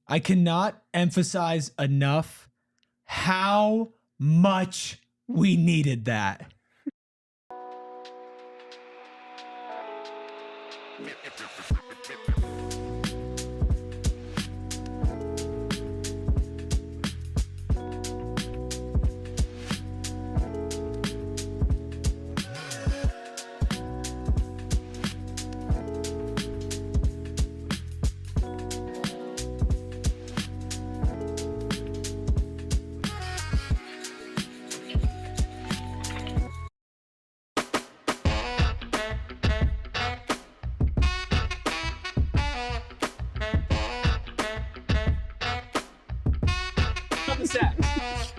I cannot emphasize enough how much we needed that.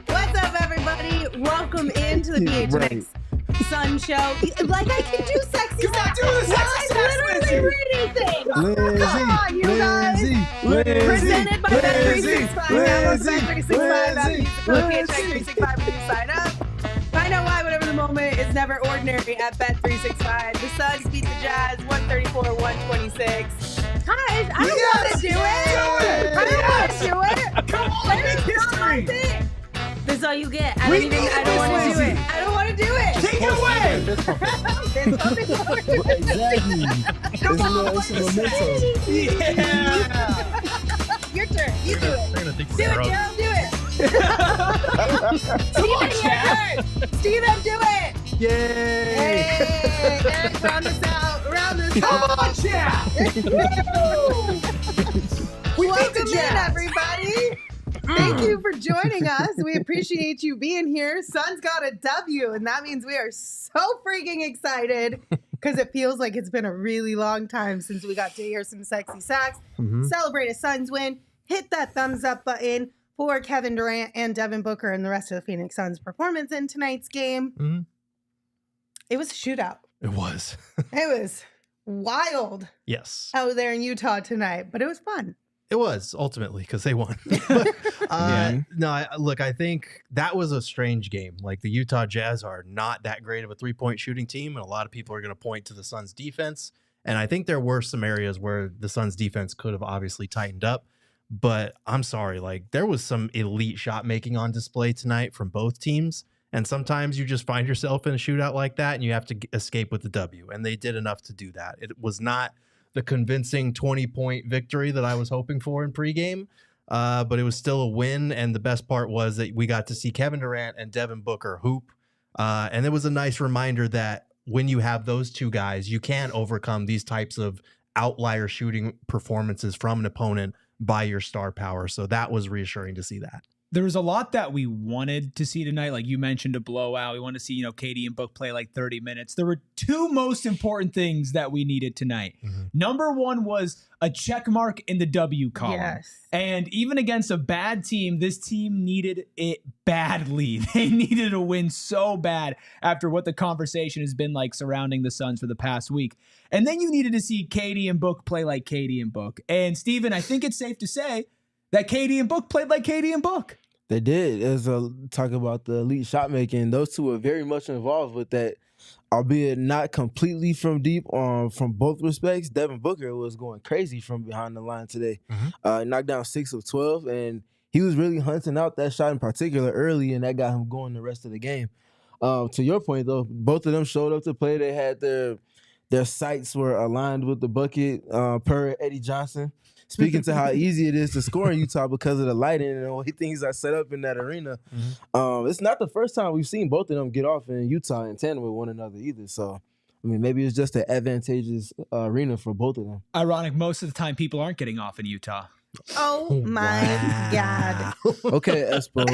What's up, everybody? Welcome into the PHNX Suns show. Like I can do sexy sex. Literally reading things. Come on, you guys. Presented by Bet365. Download Bet365. App use the code PHNX365 when you sign up. Find out why whatever the moment is never ordinary at Bet365. The Suns beat the Jazz 134-126. Guys, I don't want to do it. I don't want to do it. Come on, make history. This is all you get. I don't want to do it. I don't want to do it. Take it away. Exactly. Come on. Yeah. Your turn. You do it. Do it, Gerald. Do it. Steven, your turn. Steven, do it. Yay! Hey, Eric, round this out. Round this Come out. on, chat. Welcome in, everybody. Thank you for joining us. We appreciate you being here. Suns got a W, and that means we are so freaking excited because it feels like it's been a really long time since we got to hear some sexy sax. Celebrate a Suns win. Hit that thumbs up button for Kevin Durant and Devin Booker and the rest of the Phoenix Suns performance in tonight's game. It was a shootout. It was. It was wild Yes. out there in Utah tonight, but it was fun. It was ultimately because they won. Look, I think that was a strange game. Like the Utah Jazz are not that great of a three-point shooting team, and a lot of people are going to point to the Suns defense. And I think there were some areas where the Suns defense could have obviously tightened up. But I'm sorry, like there was some elite shot making on display tonight from both teams. And sometimes you just find yourself in a shootout like that and you have to escape with the W. And they did enough to do that. It was not the convincing 20-point victory that I was hoping for in pregame, but it was still a win. And the best part was that we got to see Kevin Durant and Devin Booker hoop. And it was a nice reminder that when you have those two guys, you can overcome these types of outlier shooting performances from an opponent by your star power. So that was reassuring to see that. There was a lot that we wanted to see tonight. Like you mentioned, a blowout. We want to see, KD and Book play like 30 minutes. There were two most important things that we needed tonight. Number one was a check mark in the W column. Yes. And even against a bad team, this team needed it badly. They needed a win so bad after what the conversation has been like surrounding the Suns for the past week. And then you needed to see KD and Book play like KD and Book. And Steven, I think it's safe to say that KD and Book played like KD and Book. They did. As talk about the elite shot making, those two are very much involved with that, albeit not completely from deep from both respects. Devin Booker was going crazy from behind the line today. Knocked down 6 of 12, and he was really hunting out that shot in particular early, and that got him going the rest of the game. To your point, though, both of them showed up to play. They had their sights were aligned with the bucket per Eddie Johnson. Speaking to how easy it is to score in Utah because of the lighting and the way things are set up in that arena. It's not the first time we've seen both of them get off in Utah in tandem with one another either. So, I mean, maybe it's just an advantageous arena for both of them. Ironic, most of the time people aren't getting off in Utah. Oh my God. Okay, Espo.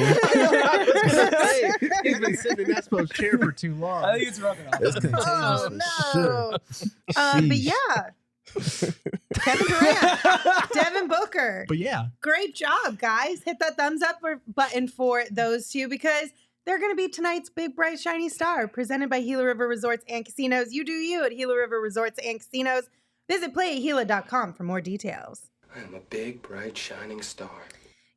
He's been sitting in Espo's chair for too long. I think it's rubbing off. It's contagious Oh, for no. But yeah. Kevin Durant, Devin Booker. But yeah. Great job, guys. Hit that thumbs up button for those two because they're going to be tonight's big, bright, shiny star presented by Gila River Resorts and Casinos. You do you at Gila River Resorts and Casinos. Visit playatgila.com for more details. I'm a big, bright, shining star.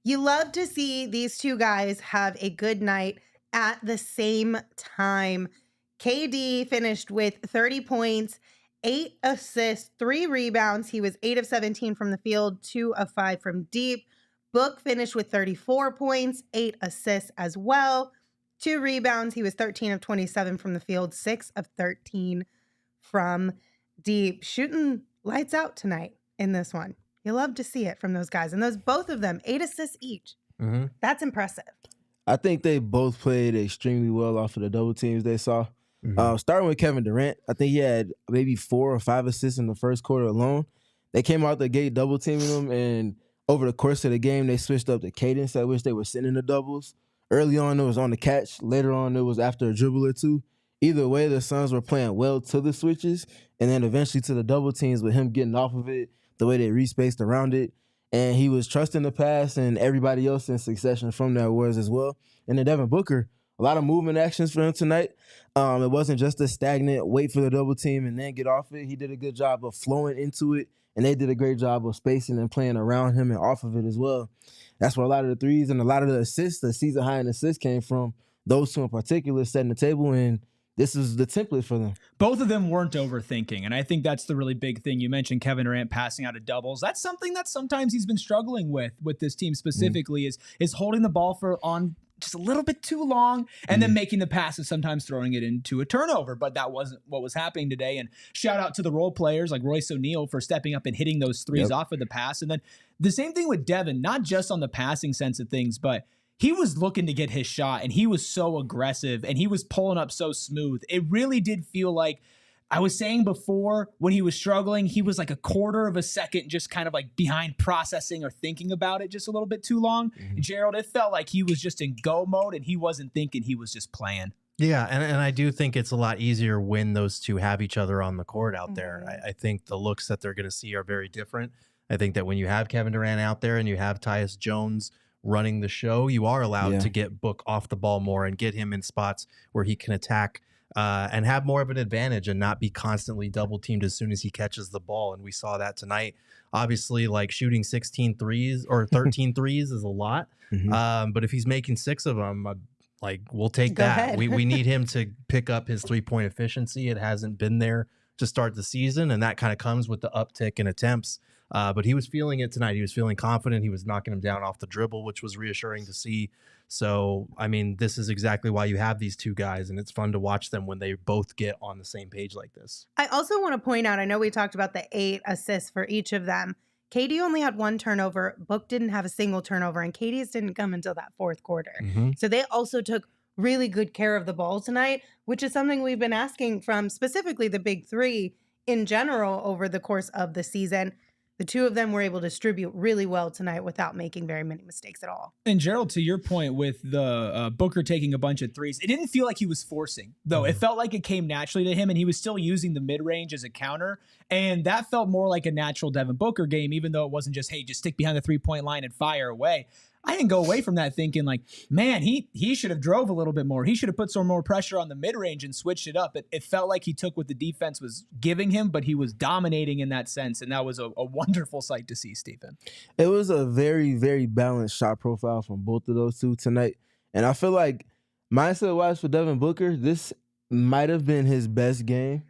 You love to see these two guys have a good night at the same time. KD finished with 30 points, 8 assists, 3 rebounds. He was 8 of 17 from the field, 2 of 5 from deep. Book finished with 34 points, 8 assists as well, 2 rebounds. He was 13 of 27 from the field, 6 of 13 from deep. Shooting lights out tonight in this one. You love to see it from those guys. And both of them, 8 assists each. Mm-hmm. That's impressive. I think they both played extremely well off of the double teams they saw. Starting with Kevin Durant, I think he had maybe 4 or 5 assists in the first quarter alone. They came out the gate double teaming him, and over the course of the game, they switched up the cadence at which they were sending the doubles. Early on, it was on the catch. Later on, it was after a dribble or two. Either way, the Suns were playing well to the switches, and then eventually to the double teams with him getting off of it, the way they respaced around it. And he was trusting the pass, and everybody else in succession from that was as well. And then Devin Booker, a lot of movement actions for him tonight. It wasn't just a stagnant wait for the double team and then get off it. He did a good job of flowing into it, and they did a great job of spacing and playing around him and off of it as well. That's where a lot of the threes and a lot of the assists, the season high in assists came from. Those two in particular setting the table, and this is the template for them. Both of them weren't overthinking, and I think that's the really big thing. You mentioned Kevin Durant passing out of doubles. That's something that sometimes he's been struggling with this team specifically, is holding the ball on just a little bit too long and then making the passes, sometimes throwing it into a turnover. But that wasn't what was happening today. And shout out to the role players like Royce O'Neale for stepping up and hitting those threes off of the pass. And then the same thing with Devin, not just on the passing sense of things, but he was looking to get his shot, and he was so aggressive, and he was pulling up so smooth. It really did feel like, I was saying before, when he was struggling, he was like a quarter of a second just kind of like behind processing or thinking about it just a little bit too long. Gerald, it felt like he was just in go mode, and he wasn't thinking, he was just playing. Yeah, and I do think it's a lot easier when those two have each other on the court out there. I think the looks that they're going to see are very different. I think that when you have Kevin Durant out there and you have Tyus Jones running the show, you are allowed to get Book off the ball more and get him in spots where he can attack and have more of an advantage and not be constantly double teamed as soon as he catches the ball. And we saw that tonight. Obviously, like shooting 16 threes or 13 threes is a lot. But if he's making 6 of them, like we'll take that. We need him to pick up his 3-point efficiency. It hasn't been there to start the season, and that kind of comes with the uptick in attempts. But he was feeling it tonight. He was feeling confident. He was knocking him down off the dribble, which was reassuring to see. So, I mean, this is exactly why you have these two guys, and it's fun to watch them when they both get on the same page like this. I also want to point out, I know we talked about the 8 assists for each of them. KD only had 1 turnover. Book didn't have a single turnover, and KD's didn't come until that 4th quarter. So they also took really good care of the ball tonight, which is something we've been asking from specifically the big 3 in general over the course of the season. The two of them were able to distribute really well tonight without making very many mistakes at all. And Gerald, to your point with the Booker taking a bunch of threes, it didn't feel like he was forcing, though. It felt like it came naturally to him, and he was still using the mid-range as a counter. And that felt more like a natural Devin Booker game, even though it wasn't just, hey, just stick behind the 3-point line and fire away. I didn't go away from that thinking like, man, he should have drove a little bit more. He should have put some more pressure on the mid-range and switched it up. It felt like he took what the defense was giving him, but he was dominating in that sense, and that was a wonderful sight to see, Stephen. It was a very, very balanced shot profile from both of those two tonight. And I feel like, mindset-wise for Devin Booker, this might have been his best game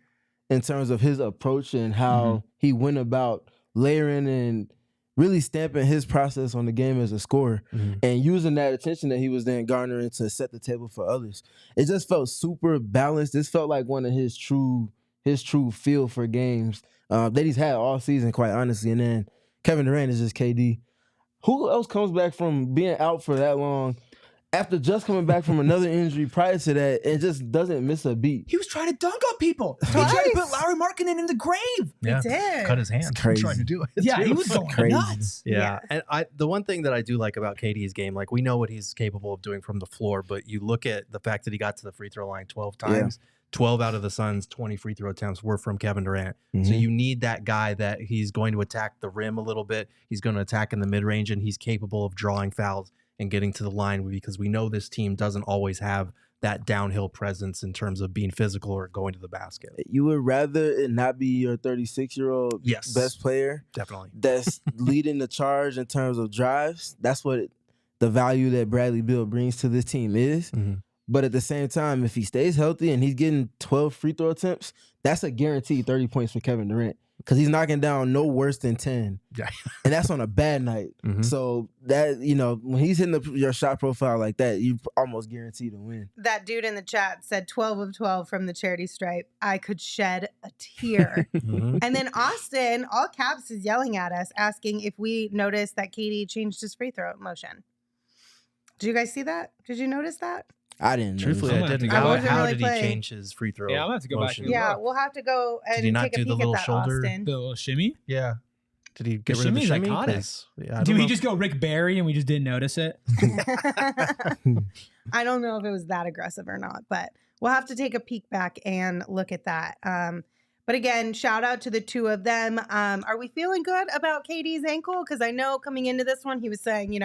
in terms of his approach and how he went about layering and really stamping his process on the game as a scorer and using that attention that he was then garnering to set the table for others. It just felt super balanced. This felt like one of his true feel for games that he's had all season, quite honestly. And then Kevin Durant is just KD. Who else comes back from being out for that long after just coming back from another injury prior to that and just doesn't miss a beat? He was trying to dunk on people. He tried to put Lauri Markkanen in the grave. Yeah, He did. cut his hand trying to do it. Yeah, too. he was going Crazy. nuts. Yeah. And the one thing that I do like about KD's game, like we know what he's capable of doing from the floor, but you look at the fact that he got to the free throw line 12 times. 12 out of the Suns' 20 free throw attempts were from Kevin Durant. So you need that guy that he's going to attack the rim a little bit. He's going to attack in the mid-range, and he's capable of drawing fouls and getting to the line, because we know this team doesn't always have that downhill presence in terms of being physical or going to the basket. You would rather it not be your 36-year-old best player Definitely. that's leading the charge in terms of drives. That's what the value that Bradley Beal brings to this team is. But at the same time, if he stays healthy and he's getting 12 free throw attempts, that's a guaranteed 30 points for Kevin Durant. because he's knocking down no worse than 10. Yeah. And that's on a bad night. So that, when he's hitting your shot profile like that, you almost guaranteed to win. That dude in the chat said 12 of 12 from the charity stripe. I could shed a tear. And then Austin, all caps, is yelling at us, asking if we noticed that KD changed his free throw motion. Did you guys see that? Did you notice that? I didn't. Truthfully, I didn't. How did he change his free throw? Yeah, I'm gonna have to go back. Yeah, we'll have to go and Did he not take a do the peek at little that, shoulder? Austin. The little shimmy? Yeah. Did he get The rid of the shimmy's shimmy? iconic. Yeah, Did he just go Rick Barry and we just didn't notice it? I don't know if it was that aggressive or not, but we'll have to take a peek back and look at that. But again, shout out to the two of them. Are we feeling good about KD's ankle? Because I know coming into this one, he was saying,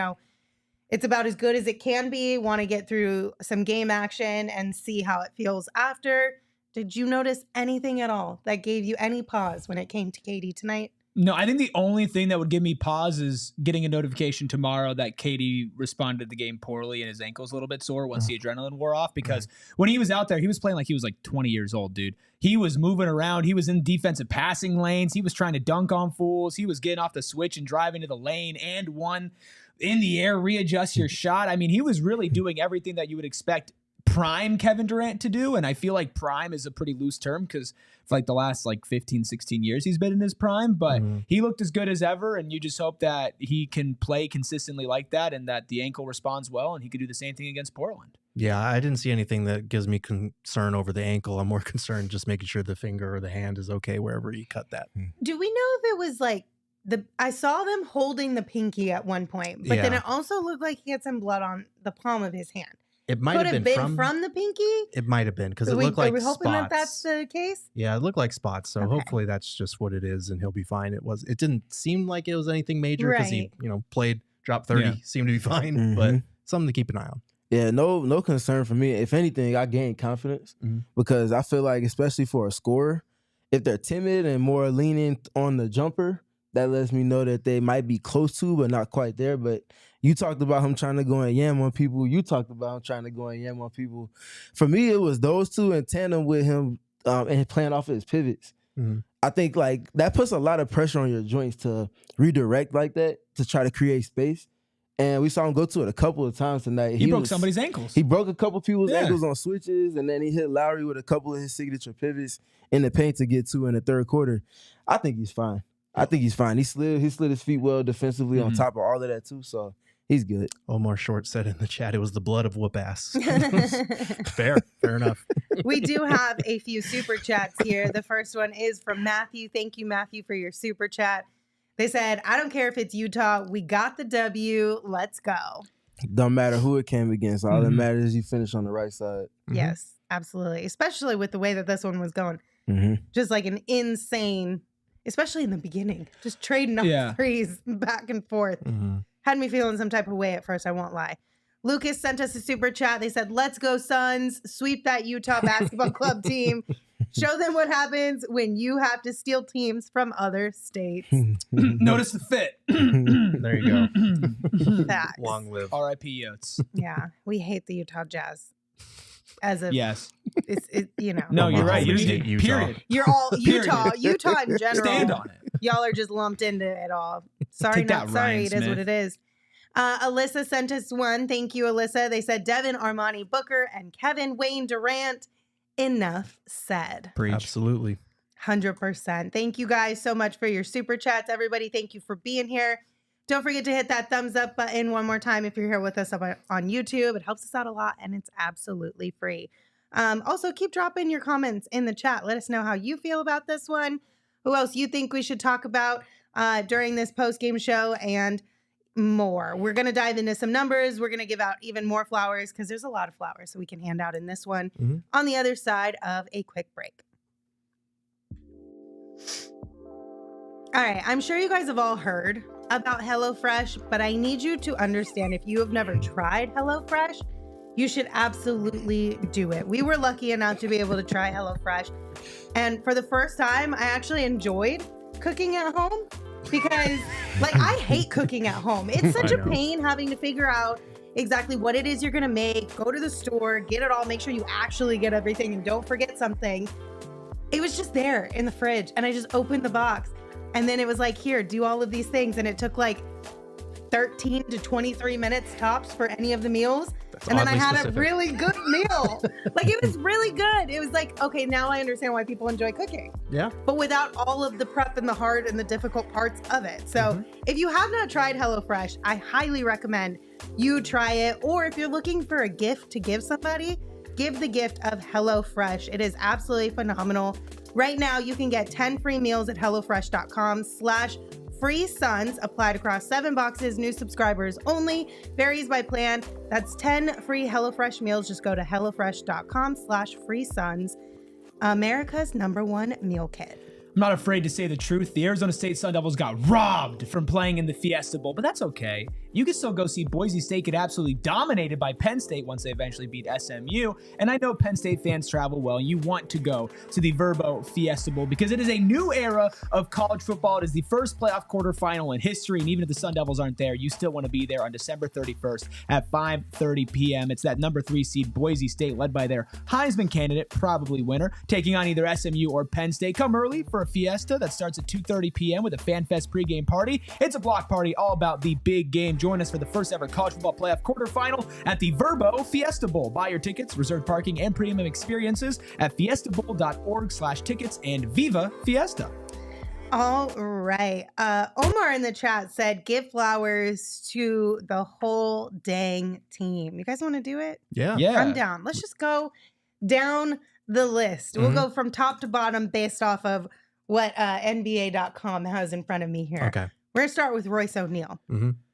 it's about as good as it can be. Want to get through some game action and see how it feels after. Did you notice anything at all that gave you any pause when it came to KD tonight? No, I think the only thing that would give me pause is getting a notification tomorrow that KD responded to the game poorly and his ankle's a little bit sore once the adrenaline wore off. Because when he was out there, he was playing like he was like 20 years old, dude. He was moving around. He was in defensive passing lanes. He was trying to dunk on fools. He was getting off the switch and driving to the lane and one in the air, readjust your shot. I mean, he was really doing everything that you would expect prime Kevin Durant to do. And I feel like prime is a pretty loose term because for like the last 15, 16 years, he's been in his prime, but he looked as good as ever. And you just hope that he can play consistently like that and that the ankle responds well and he could do the same thing against Portland. Yeah, I didn't see anything that gives me concern over the ankle. I'm more concerned just making sure the finger or the hand is okay wherever you cut that. Do we know if it was I saw them holding the pinky at one point, but then it also looked like he had some blood on the palm of his hand. It might have been from the pinky? It might have been because it looked like spots. Are we hoping that that's the case? Yeah, it looked like spots. So hopefully that's just what it is and he'll be fine. It didn't seem like it was anything major because he, played, dropped 30, seemed to be fine, but something to keep an eye on. Yeah, no concern for me. If anything, I gained confidence because I feel like, especially for a scorer, if they're timid and more leaning on the jumper, that lets me know that they might be close to, but not quite there. But you talked about him trying to go and yam on people. You talked about him trying to go and yam on people. For me, it was those two in tandem with him and playing off of his pivots. I think that puts a lot of pressure on your joints to redirect like that, to try to create space. And we saw him go to it a couple of times tonight. He broke somebody's ankles. He broke a couple people's ankles on switches, and then he hit Lauri with a couple of his signature pivots in the paint to get two in the third quarter. I think he's fine. He slid his feet well defensively on top of all of that too, so he's good. Omar Short said in the chat, it was the blood of whoop ass. Fair enough. We do have a few super chats here. The first one is from Matthew. Thank you, Matthew, for your super chat. They said, I don't care if it's Utah. We got the W. Let's go. Don't matter who it came against. All that matters is you finish on the right side. Yes, absolutely. Especially with the way that this one was going. Just like an insane, especially in the beginning, just trading off threes back and forth. Had me feeling some type of way at first, I won't lie. Lucas sent us a super chat. They said, let's go Suns. Sweep that Utah basketball club team. Show them what happens when you have to steal teams from other states. Notice the fit. There you go. Facts. Long live. R.I.P. Yotes. Yeah, we hate the Utah Jazz. As a yes, No, you're right. You hate Utah. Period. You're all Utah in general. Stand on it. Y'all are just lumped into it all. Sorry, not sorry. Ryan It is Smith. what it is. Alyssa sent us one. Thank you, Alyssa. They said Devin, Armani Booker, and Kevin Wayne Durant. Enough said. Preach. Absolutely. 100%. Thank you guys so much for your super chats. Everybody, thank you for being here. Don't forget to hit that thumbs up button one more time if you're here with us on YouTube. It helps us out a lot, and it's absolutely free. Also, keep dropping your comments in the chat. Let us know how you feel about this one, who else you think we should talk about during this post-game show, and more. We're going to dive into some numbers. We're going to give out even more flowers because there's a lot of flowers so we can hand out in this one on the other side of a quick break. All right, I'm sure you guys have all heard about HelloFresh, but I need you to understand, if you have never tried HelloFresh, you should absolutely do it. We were lucky enough to be able to try HelloFresh, and for the first time, I actually enjoyed cooking at home because, I hate cooking at home. It's such a pain having to figure out exactly what it is you're gonna make, go to the store, get it all, make sure you actually get everything and don't forget something. it was just there in the fridge. And I just opened the box. And then it was like, here, do all of these things. And it took like 13 to 23 minutes tops for any of the meals. And then I had a really good meal. Like, it was really good. It was like, okay, now I understand why people enjoy cooking. Yeah. But without all of the prep and the hard and the difficult parts of it. So if you have not tried HelloFresh, I highly recommend you try it. Or if you're looking for a gift to give somebody, give the gift of HelloFresh. It is absolutely phenomenal. Right now, you can get 10 free meals at HelloFresh.com/free Suns applied across 7 boxes, new subscribers only, varies by plan. That's 10 free HelloFresh meals. Just go to HelloFresh.com/free Suns, America's #1 meal kit. I'm not afraid to say the truth. The Arizona State Sun Devils got robbed from playing in the Fiesta Bowl, but that's okay. You can still go see Boise State get absolutely dominated by Penn State once they eventually beat SMU. And I know Penn State fans travel well. You want to go to the Verbo Fiesta Bowl because it is a new era of college football. It is the first playoff quarterfinal in history. And even if the Sun Devils aren't there, you still want to be there on December 31st at 5:30 p.m. It's that number 3 seed Boise State led by their Heisman candidate, probably winner, taking on either SMU or Penn State. Come early for a Fiesta that starts at 2:30 p.m. with a FanFest pregame party. It's a block party all about the big game. Join us for the first ever college football playoff quarterfinal at the Verbo Fiesta Bowl. Buy your tickets, reserved parking, and premium experiences at fiestabowl.org/tickets and Viva Fiesta. All right. Omar in the chat said, give flowers to the whole dang team. You guys want to do it? Yeah. I'm down. Let's just go down the list. We'll go from top to bottom based off of what NBA.com has in front of me here. Okay. We're going to start with Royce O'Neale.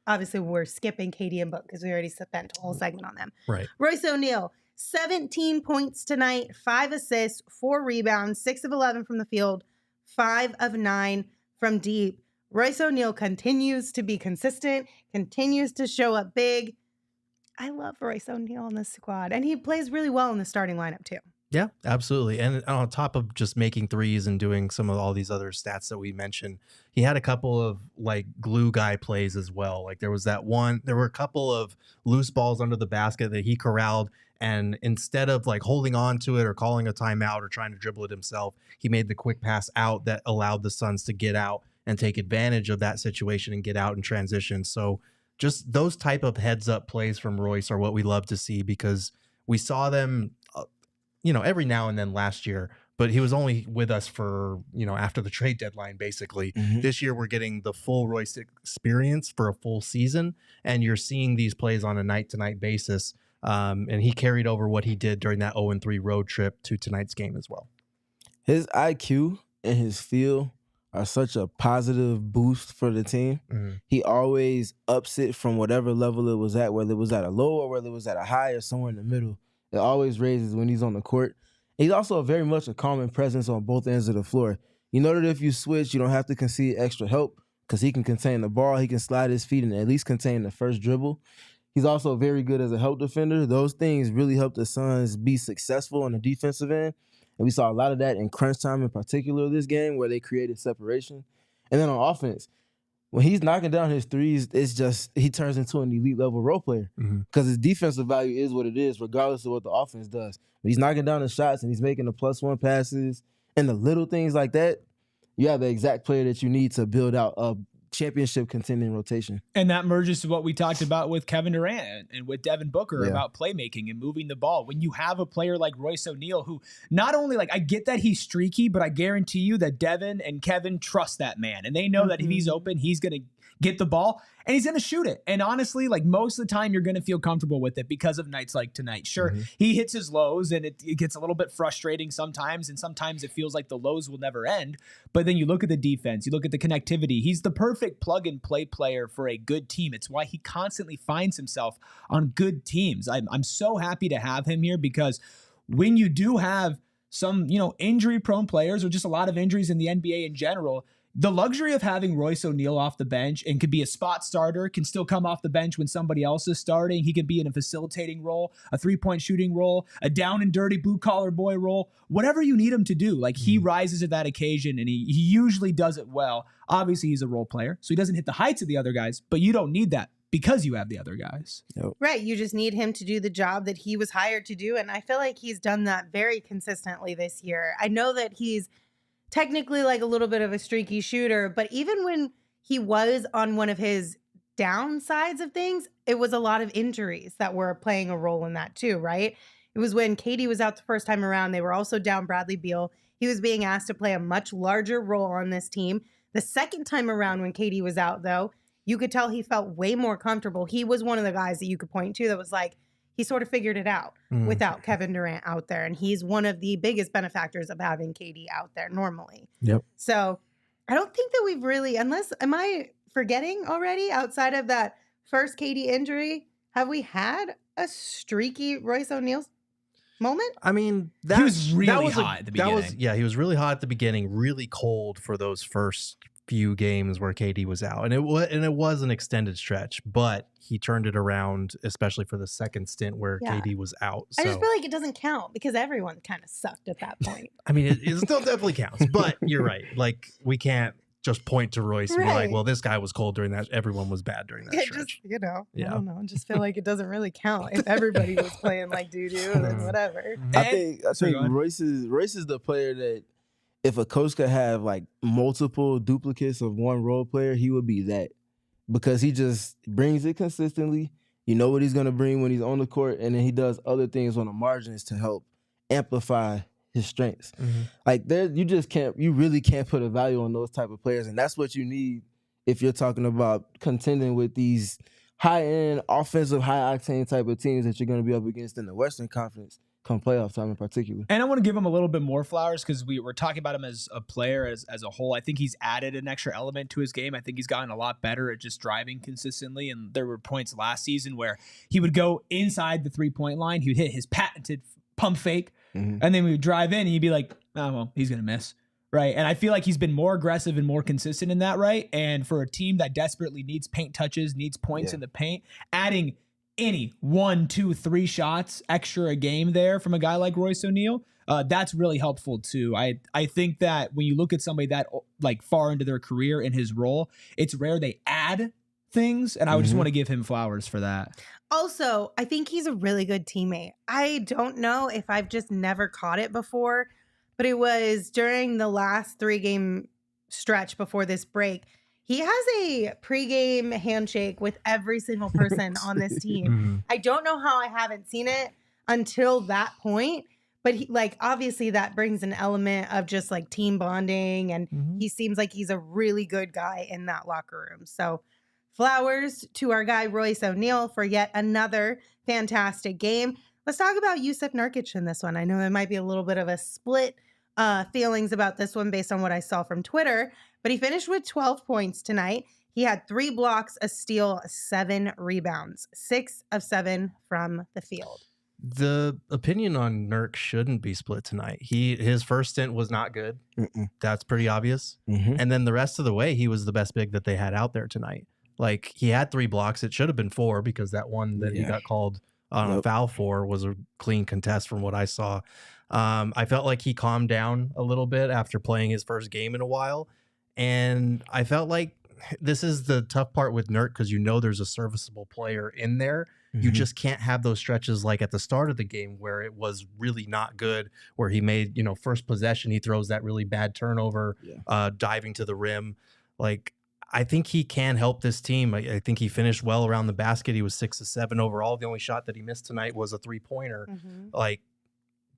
Obviously, we're skipping Katie and Book because we already spent a whole segment on them. Right. Royce O'Neale, 17 points tonight, 5 assists, 4 rebounds, 6 of 11 from the field, 5 of 9 from deep. Royce O'Neale continues to be consistent, continues to show up big. I love Royce O'Neale on this squad, and he plays really well in the starting lineup too. Yeah, absolutely. And on top of just making threes and doing some of all these other stats that we mentioned, he had a couple of like glue guy plays as well. Like there were a couple of loose balls under the basket that he corralled. And instead of like holding on to it or calling a timeout or trying to dribble it himself, he made the quick pass out that allowed the Suns to get out and take advantage of that situation and get out in transition. So just those type of heads up plays from Royce are what we love to see because we saw them every now and then last year, but he was only with us for, after the trade deadline, basically. This year, we're getting the full Royce experience for a full season, and you're seeing these plays on a night-to-night basis. And he carried over what he did during that 0-3 road trip to tonight's game as well. His IQ and his feel are such a positive boost for the team. He always ups it from whatever level it was at, whether it was at a low or whether it was at a high or somewhere in the middle. It always raises when he's on the court. He's also very much a calming presence on both ends of the floor. You know that if you switch, you don't have to concede extra help because he can contain the ball. He can slide his feet and at least contain the first dribble. He's also very good as a help defender. Those things really help the Suns be successful on the defensive end. And we saw a lot of that in crunch time in particular this game where they created separation. And then on offense, when he's knocking down his threes, it's just he turns into an elite level role player because his defensive value is what it is, regardless of what the offense does. But he's knocking down the shots and he's making the +1 passes and the little things like that. You have the exact player that you need to build out a championship contending rotation. And that merges to what we talked about with Kevin Durant and with Devin Booker about playmaking and moving the ball. When you have a player like Royce O'Neale, who not only I get that he's streaky, but I guarantee you that Devin and Kevin trust that man. And they know that if he's open, he's going to get the ball and he's going to shoot it. And honestly, most of the time you're going to feel comfortable with it because of nights like tonight. Sure, he hits his lows and it gets a little bit frustrating sometimes. And sometimes it feels like the lows will never end. But then you look at the defense, you look at the connectivity. He's the perfect plug and play player for a good team. It's why he constantly finds himself on good teams. I'm so happy to have him here because when you do have some, injury prone players or just a lot of injuries in the NBA in general, the luxury of having Royce O'Neale off the bench and could be a spot starter, can still come off the bench when somebody else is starting. He can be in a facilitating role, a 3-point shooting role, a down and dirty blue collar boy role, whatever you need him to do. He rises at that occasion and he usually does it well. Obviously he's a role player, so he doesn't hit the heights of the other guys, but you don't need that because you have the other guys. Right. You just need him to do the job that he was hired to do. And I feel like he's done that very consistently this year. I know that he's technically like a little bit of a streaky shooter, but even when he was on one of his downsides of things, it was a lot of injuries that were playing a role in that too, right? It was when KD was out the first time around. They were also down Bradley Beal. He was being asked to play a much larger role on this team. The second time around when KD was out, though, you could tell he felt way more comfortable. He was one of the guys that you could point to that was like, he sort of figured it out without Kevin Durant out there. And he's one of the biggest benefactors of having KD out there normally. Yep. So I don't think that we've really, am I forgetting already outside of that first KD injury, have we had a streaky Royce O'Neale moment? I mean, he was really hot at the beginning. He was really hot at the beginning, really cold for those first few games where KD was out. And it was an extended stretch, but he turned it around, especially for the second stint where KD was out. So. I just feel like it doesn't count because everyone kind of sucked at that point. I mean, it still definitely counts, but you're right. Like, we can't just point to Royce and be like, well, this guy was cold during that. Everyone was bad during that stretch. Just, I don't know. I just feel like it doesn't really count. If everybody was playing like doo-doo, then whatever. I think Royce is the player that if a coach could have like multiple duplicates of one role player, he would be that. Because he just brings it consistently. You know what he's going to bring when he's on the court, and then he does other things on the margins to help amplify his strengths. Like you really can't put a value on those type of players, and that's what you need if you're talking about contending with these high-end, offensive, high-octane type of teams that you're going to be up against in the Western Conference come playoff time in particular. And I want to give him a little bit more flowers because we're talking about him as a player, as a whole. I think he's added an extra element to his game. I think he's gotten a lot better at just driving consistently. And there were points last season where he would go inside the three-point line. He would hit his patented pump fake, and then we would drive in and he'd be like, oh, well, he's going to miss. Right. And I feel like he's been more aggressive and more consistent in that. Right. And for a team that desperately needs paint touches, needs points in the paint, adding any 1, 2, 3 shots extra a game there from a guy like Royce O'Neale, that's really helpful too. I think that when you look at somebody that like far into their career in his role, it's rare they add things. And I would just want to give him flowers for that. Also, I think he's a really good teammate. I don't know if I've just never caught it before, but it was during the last 3-game stretch before this break. He has a pregame handshake with every single person on this team. I don't know how I haven't seen it until that point, but obviously that brings an element of just like team bonding, and he seems like he's a really good guy in that locker room. So flowers to our guy Royce O'Neale for yet another fantastic game. Let's talk about Jusuf Nurkic in this one. I know there might be a little bit of a split feelings about this one based on what I saw from Twitter, but he finished with 12 points tonight. He had 3 blocks, a steal, 7 rebounds, 6 of 7 from the field. The opinion on Nurk shouldn't be split tonight. His first stint was not good. That's pretty obvious. And then the rest of the way, he was the best big that they had out there tonight. Like, he had 3 blocks. It should have been 4 because that one that he got called on a foul for was a clean contest from what I saw. I felt like he calmed down a little bit after playing his first game in a while. And I felt like this is the tough part with Nurk because you know there's a serviceable player in there. You just can't have those stretches like at the start of the game where it was really not good, where he made, first possession, he throws that really bad turnover, diving to the rim. Like, I think he can help this team. I think he finished well around the basket. He was 6 of 7 overall. The only shot that he missed tonight was a 3-pointer. Like,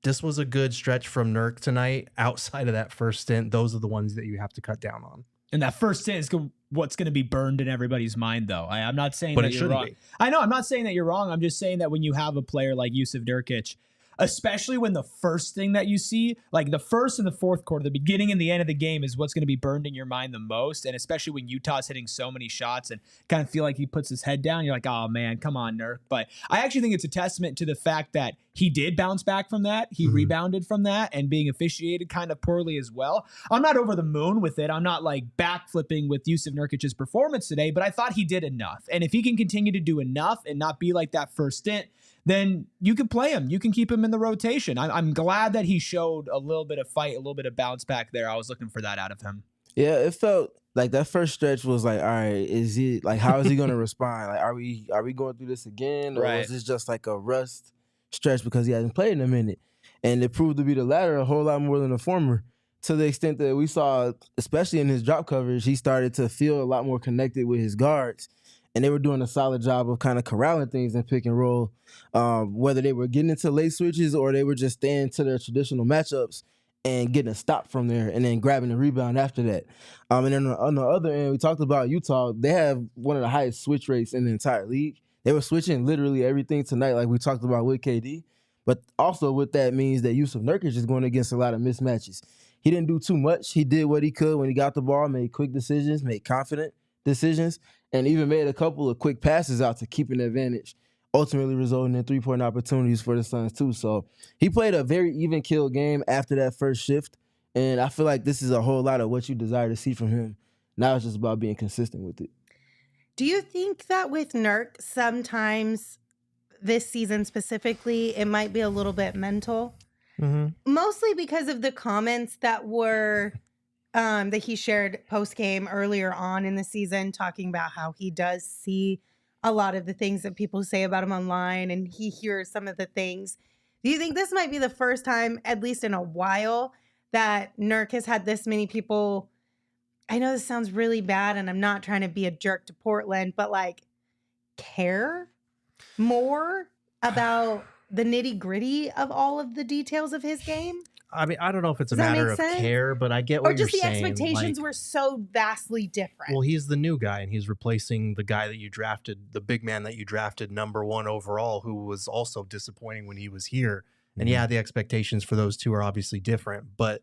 this was a good stretch from Nurk tonight. Outside of that first stint, those are the ones that you have to cut down on. And that first stint is what's going to be burned in everybody's mind, though. I'm not saying that you're wrong. I know, I'm not saying that you're wrong. I'm just saying that when you have a player like Jusuf Nurkic, especially when the first thing that you see, like the first and the fourth quarter, the beginning and the end of the game is what's going to be burned in your mind the most. And especially when Utah's hitting so many shots and kind of feel like he puts his head down, you're like, oh man, come on, Nurk. But I actually think it's a testament to the fact that he did bounce back from that. He rebounded from that and being officiated kind of poorly as well. I'm not over the moon with it. I'm not like backflipping with Jusuf Nurkic's performance today, but I thought he did enough. And if he can continue to do enough and not be like that first stint, then you can play him. You can keep him in the rotation. I'm glad that he showed a little bit of fight, a little bit of bounce back there. I was looking for that out of him. Yeah, it felt like that first stretch was like, all right, is it like how is he gonna respond? Like, are we going through this again, or Right. is this just like a rust stretch because he hasn't played in a minute? And it proved to be the latter a whole lot more than the former, to the extent that we saw, especially in his drop coverage, he started to feel a lot more connected with his guards, and they were doing a solid job of kind of corralling things in pick and roll, whether they were getting into late switches or they were just staying to their traditional matchups and getting a stop from there and then grabbing the rebound after that. And then on the other end, we talked about Utah. They have one of the highest switch rates in the entire league. They were switching literally everything tonight, like we talked about with KD. But also what that means that Jusuf Nurkic is going against a lot of mismatches. He didn't do too much. He did what he could when he got the ball, made quick decisions, made confident decisions, and even made a couple of quick passes out to keep an advantage, ultimately resulting in 3-point opportunities for the Suns too. So he played a very even kill game after that first shift, and I feel like this is a whole lot of what you desire to see from him. Now it's just about being consistent with it. Do you think that with Nurk, sometimes this season specifically, it might be a little bit mental? Mm-hmm. Mostly because of the comments that were that he shared post-game earlier on in the season, talking about how he does see a lot of the things that people say about him online, and he hears some of the things. Do you think this might be the first time, at least in a while, that Nurk has had this many people? I know this sounds really bad, and I'm not trying to be a jerk to Portland, but like care more about the nitty-gritty of all of the details of his game? I mean, I don't know if it's a Does that matter make of sense? care, but I get what Or just you're the saying. expectations Like, were so vastly different. well, he's the new guy, and he's replacing the guy that you drafted, the big man that you drafted #1 overall, who was also disappointing when he was here. And yeah, the expectations for those two are obviously different. But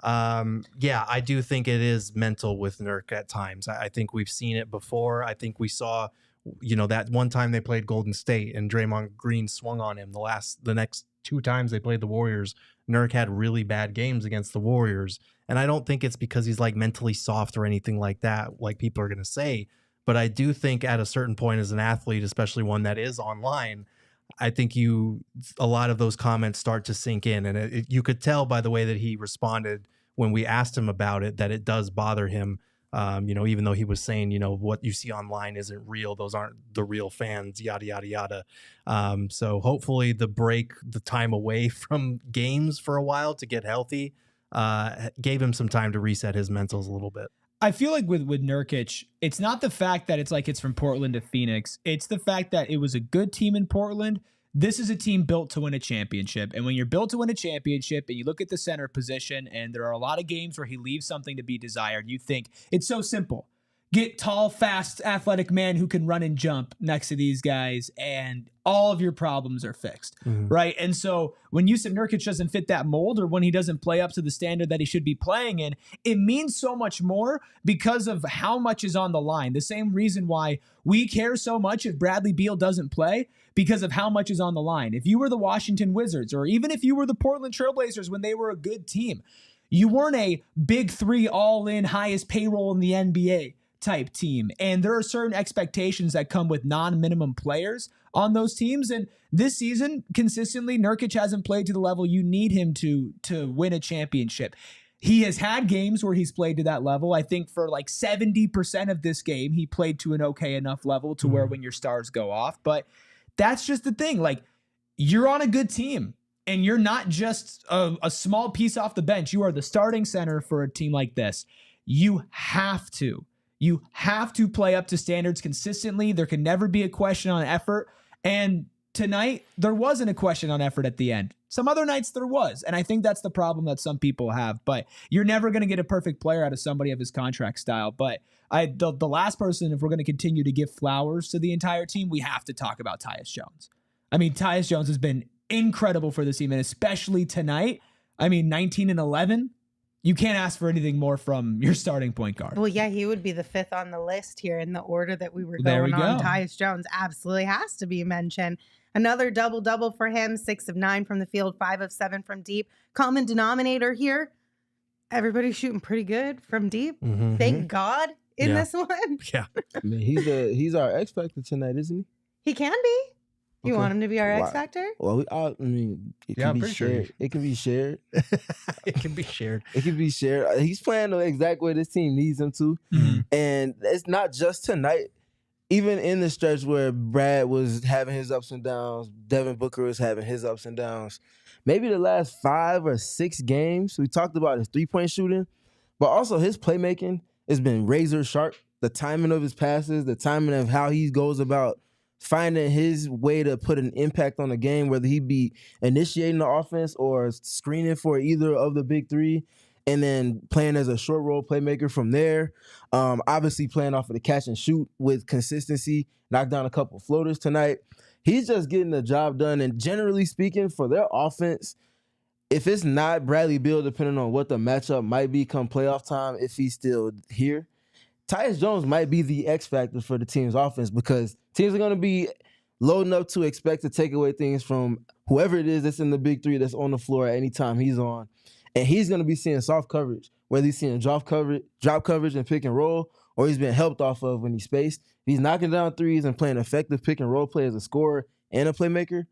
yeah, I do think it is mental with Nurk at times. I think we've seen it before. I think we saw, that one time they played Golden State and Draymond Green swung on him. The next 2 times they played the Warriors, Nurk had really bad games against the Warriors. And I don't think it's because he's like mentally soft or anything like that, like people are going to say. But I do think at a certain point as an athlete, especially one that is online, I think a lot of those comments start to sink in. And you could tell by the way that he responded when we asked him about it, that it does bother him. Even though he was saying, what you see online isn't real. Those aren't the real fans, yada, yada, yada. So hopefully the time away from games for a while to get healthy, gave him some time to reset his mentals a little bit. I feel like with Nurkic, it's not the fact that it's from Portland to Phoenix. It's the fact that it was a good team in Portland. This is a team built to win a championship. And when you're built to win a championship and you look at the center position and there are a lot of games where he leaves something to be desired, you think it's so simple. Get tall, fast, athletic man who can run and jump next to these guys and all of your problems are fixed, right? And so when Jusuf Nurkic doesn't fit that mold or when he doesn't play up to the standard that he should be playing in, it means so much more because of how much is on the line. The same reason why we care so much if Bradley Beal doesn't play, because of how much is on the line. If you were the Washington Wizards or even if you were the Portland Trailblazers when they were a good team, you weren't a big 3 all-in highest payroll in the NBA type team. And there are certain expectations that come with non-minimum players on those teams. And this season, consistently, Nurkic hasn't played to the level you need him to win a championship. He has had games where he's played to that level. I think for like 70% of this game, he played to an okay enough level to where when your stars go off. But that's just the thing. Like, you're on a good team and you're not just a small piece off the bench. You are the starting center for a team like this. You have to play up to standards consistently. There can never be a question on effort. And tonight, there wasn't a question on effort at the end. Some other nights there was. And I think that's the problem that some people have. But you're never going to get a perfect player out of somebody of his contract style. But the last person, if we're going to continue to give flowers to the entire team, we have to talk about Tyus Jones. I mean, Tyus Jones has been incredible for this team, and especially tonight. I mean, 19 and 11. You can't ask for anything more from your starting point guard. Well, yeah, he would be the 5th on the list here in the order that we were going on. Tyus Jones absolutely has to be mentioned. Another double-double for him, 6 of 9 from the field, 5 of 7 from deep. Common denominator here, everybody's shooting pretty good from deep. Thank God in this one. Yeah. I mean, he's our X factor tonight, isn't he? He can be. You want him to be our X Factor? Well, I mean, it can be shared. Sure. It can be shared. It can be shared. It can be shared. He's playing the exact way this team needs him to. Mhm. And it's not just tonight. Even in the stretch where Brad was having his ups and downs, Devin Booker was having his ups and downs. Maybe the last 5 or 6 games, we talked about his three-point shooting, but also his playmaking has been razor sharp. The timing of his passes, the timing of how he goes about finding his way to put an impact on the game, whether he be initiating the offense or screening for either of the big three, and then playing as a short role playmaker from there. Obviously playing off of the catch and shoot with consistency, knocked down a couple floaters tonight. He's just getting the job done. And generally speaking, for their offense, if it's not Bradley Beal, depending on what the matchup might be come playoff time, if he's still here, Tyus Jones might be the X factor for the team's offense, because teams are going to be loading up to expect to take away things from whoever it is that's in the big three that's on the floor at any time he's on. And he's going to be seeing soft coverage, whether he's seeing drop coverage and pick and roll, or he's been helped off of when he's spaced. If he's knocking down threes and playing effective pick and roll play as a scorer and a playmaker,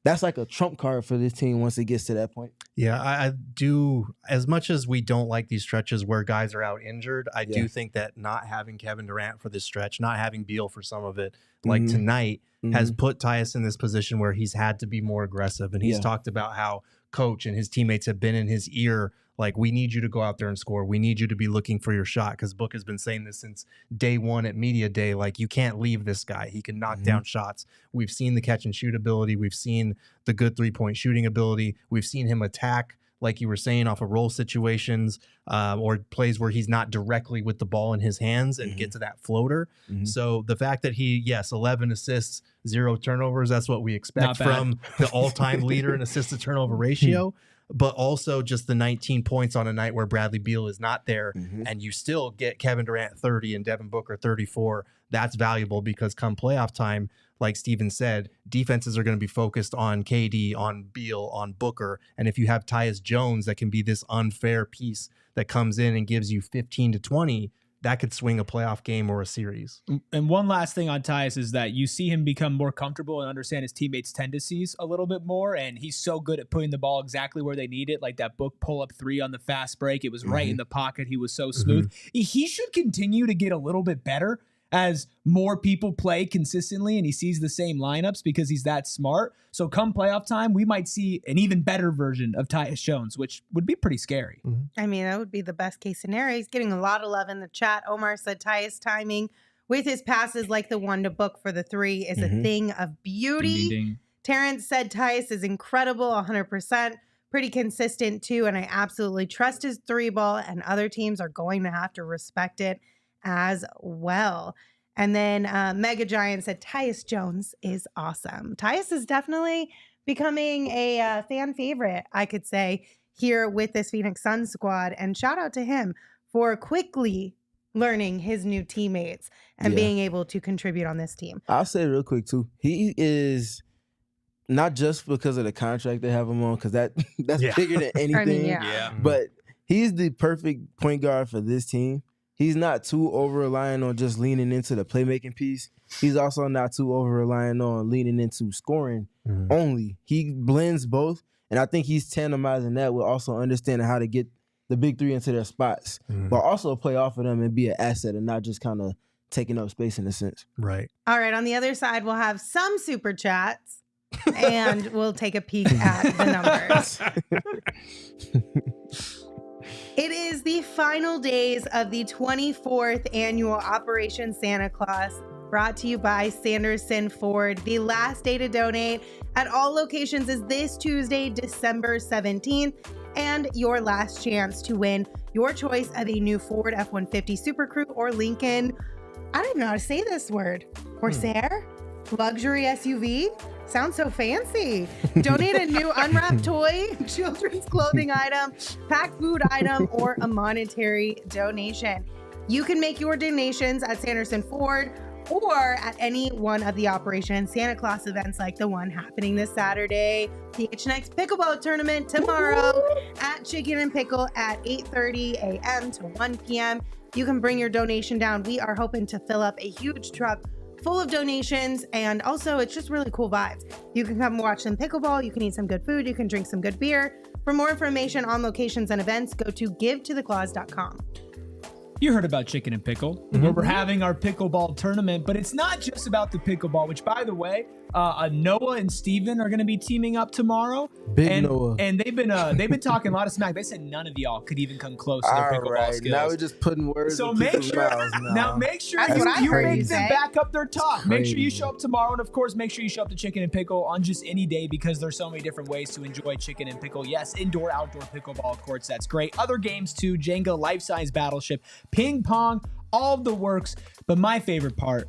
that's like a trump card for this team once it gets to that point. Yeah, I do. As much as we don't like these stretches where guys are out injured, I do think that not having Kevin Durant for this stretch, not having Beal for some of it, like tonight, has put Tyus in this position where he's had to be more aggressive. And he's talked about how coach and his teammates have been in his ear, like, we need you to go out there and score. We need you to be looking for your shot, because Book has been saying this since day one at media day. Like, you can't leave this guy. He can knock down shots. We've seen the catch and shoot ability. We've seen the good three-point shooting ability. We've seen him attack, like you were saying, off of roll situations or plays where he's not directly with the ball in his hands and get to that floater. So the fact that he, 11 assists, 0 turnovers, that's what we expect from the all-time leader in assist to turnover ratio. But also just the 19 points on a night where Bradley Beal is not there, and you still get Kevin Durant 30 and Devin Booker 34. That's valuable, because come playoff time, like Steven said, defenses are going to be focused on KD, on Beal, on Booker. And if you have Tyus Jones that can be this unfair piece that comes in and gives you 15 to 20, that could swing a playoff game or a series. And one last thing on Tyus is that you see him become more comfortable and understand his teammates' tendencies a little bit more. And he's so good at putting the ball exactly where they need it. Like that Book pull-up 3 on the fast break. It was right in the pocket. He was so smooth. He should continue to get a little bit better as more people play consistently and he sees the same lineups, because he's that smart. So come playoff time, we might see an even better version of Tyus Jones, which would be pretty scary. I mean, that would be the best case scenario. He's getting a lot of love in the chat. Omar said Tyus timing with his passes like the one to Book for the 3 is a thing of beauty. Ding, ding, ding. Terrence said Tyus is incredible, 100%. Pretty consistent too, and I absolutely trust his 3 ball, and other teams are going to have to respect it as well. And then Mega Giant said Tyus Jones is awesome. Tyus is definitely becoming a fan favorite, I could say, here with this Phoenix Suns squad. And shout out to him for quickly learning his new teammates and being able to contribute on this team. I'll say real quick too, he is not just because of the contract they have him on, because that's bigger than anything. I mean, But he's the perfect point guard for this team. He's not too over-reliant on just leaning into the playmaking piece. He's also not too over-reliant on leaning into scoring only. He blends both, and I think he's tandemizing that with also understanding how to get the big 3 into their spots, but also play off of them and be an asset and not just kind of taking up space in a sense. Right. All right, on the other side, we'll have some super chats, and we'll take a peek at the numbers. It is the final days of the 24th annual Operation Santa Claus, brought to you by Sanderson Ford. The last day to donate at all locations is this Tuesday, December 17th, and your last chance to win your choice of a new Ford F-150 Super Crew or Lincoln, I don't even know how to say this word, Corsair? Luxury SUV? Sounds so fancy. Donate a new unwrapped toy, children's clothing item, packed food item, or a monetary donation. You can make your donations at Sanderson Ford or at any one of the Operation Santa Claus events like the one happening this Saturday, PHNX Pickleball Tournament tomorrow at Chicken and Pickle at 8:30 a.m. to 1 p.m. You can bring your donation down. We are hoping to fill up a huge truck full of donations, and also it's just really cool vibes. You can come watch some pickleball, you can eat some good food, you can drink some good beer. For more information on locations and events, go to givetotheclaws.com. You heard about Chicken and Pickle, where we're having our pickleball tournament, but it's not just about the pickleball, which, by the way, Noah and Steven are going to be teaming up tomorrow. Big Noah. And they've been talking a lot of smack. They said none of y'all could even come close to their pickleball skills. Now we're just putting words in people's mouths now. Now make sure That's what I you heard make you them say. back up their talk. Make sure you Crazy. show up tomorrow, and of course, make sure you show up to Chicken and Pickle on just any day, because there's so many different ways to enjoy Chicken and Pickle. Yes, indoor, outdoor pickleball courts. That's great. Other games too: Jenga, life-size battleship, ping pong, all of the works. But my favorite part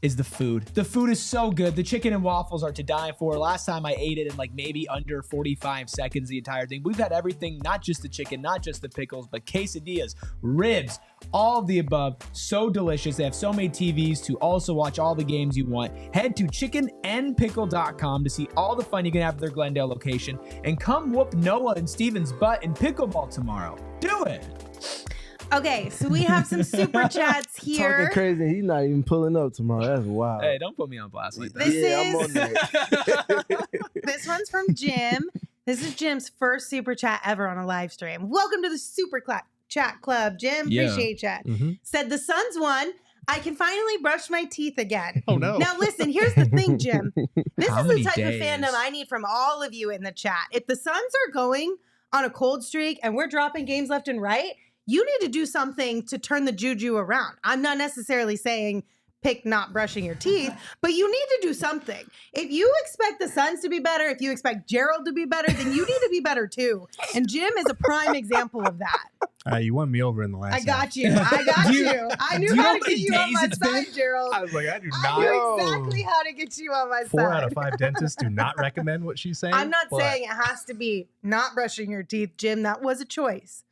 is the food. The food is so good. The chicken and waffles are to die for. Last time I ate it in like maybe under 45 seconds, the entire thing. We've had everything, not just the chicken, not just the pickles, but quesadillas, ribs, all of the above. So delicious. They have so many TVs to also watch all the games you want. Head to chickenandpickle.com to see all the fun you can have at their Glendale location, and come whoop Noah and Steven's butt in pickleball tomorrow. Do it. Okay, so we have some super chats here. Talking crazy. He's not even pulling up tomorrow. That's wild. Hey, don't put me on blast like that. This I'm on that. This one's from Jim. This is Jim's first super chat ever on a live stream. Welcome to the super chat club, Jim. Yeah. Appreciate you. Said the Suns won. I can finally brush my teeth again. Oh, no. Now listen, here's the thing, Jim. This How is the many type days? of fandom I need from all of you in the chat. If the Suns are going on a cold streak and we're dropping games left and right, you need to do something to turn the juju around. I'm not necessarily saying pick not brushing your teeth, but you need to do something. If you expect the Suns to be better, if you expect Gerald to be better, then you need to be better too. And Jim is a prime example of that. You won me over in the last I got half. you. I got Do you. you- I do knew you know how how to many get you on days my it's been? side, Gerald. I was like, I do I not. knew exactly how to get you on my 4 side. out of 5 dentists do not recommend what she's saying. I'm not but saying it has to be not brushing your teeth, Jim. That was a choice.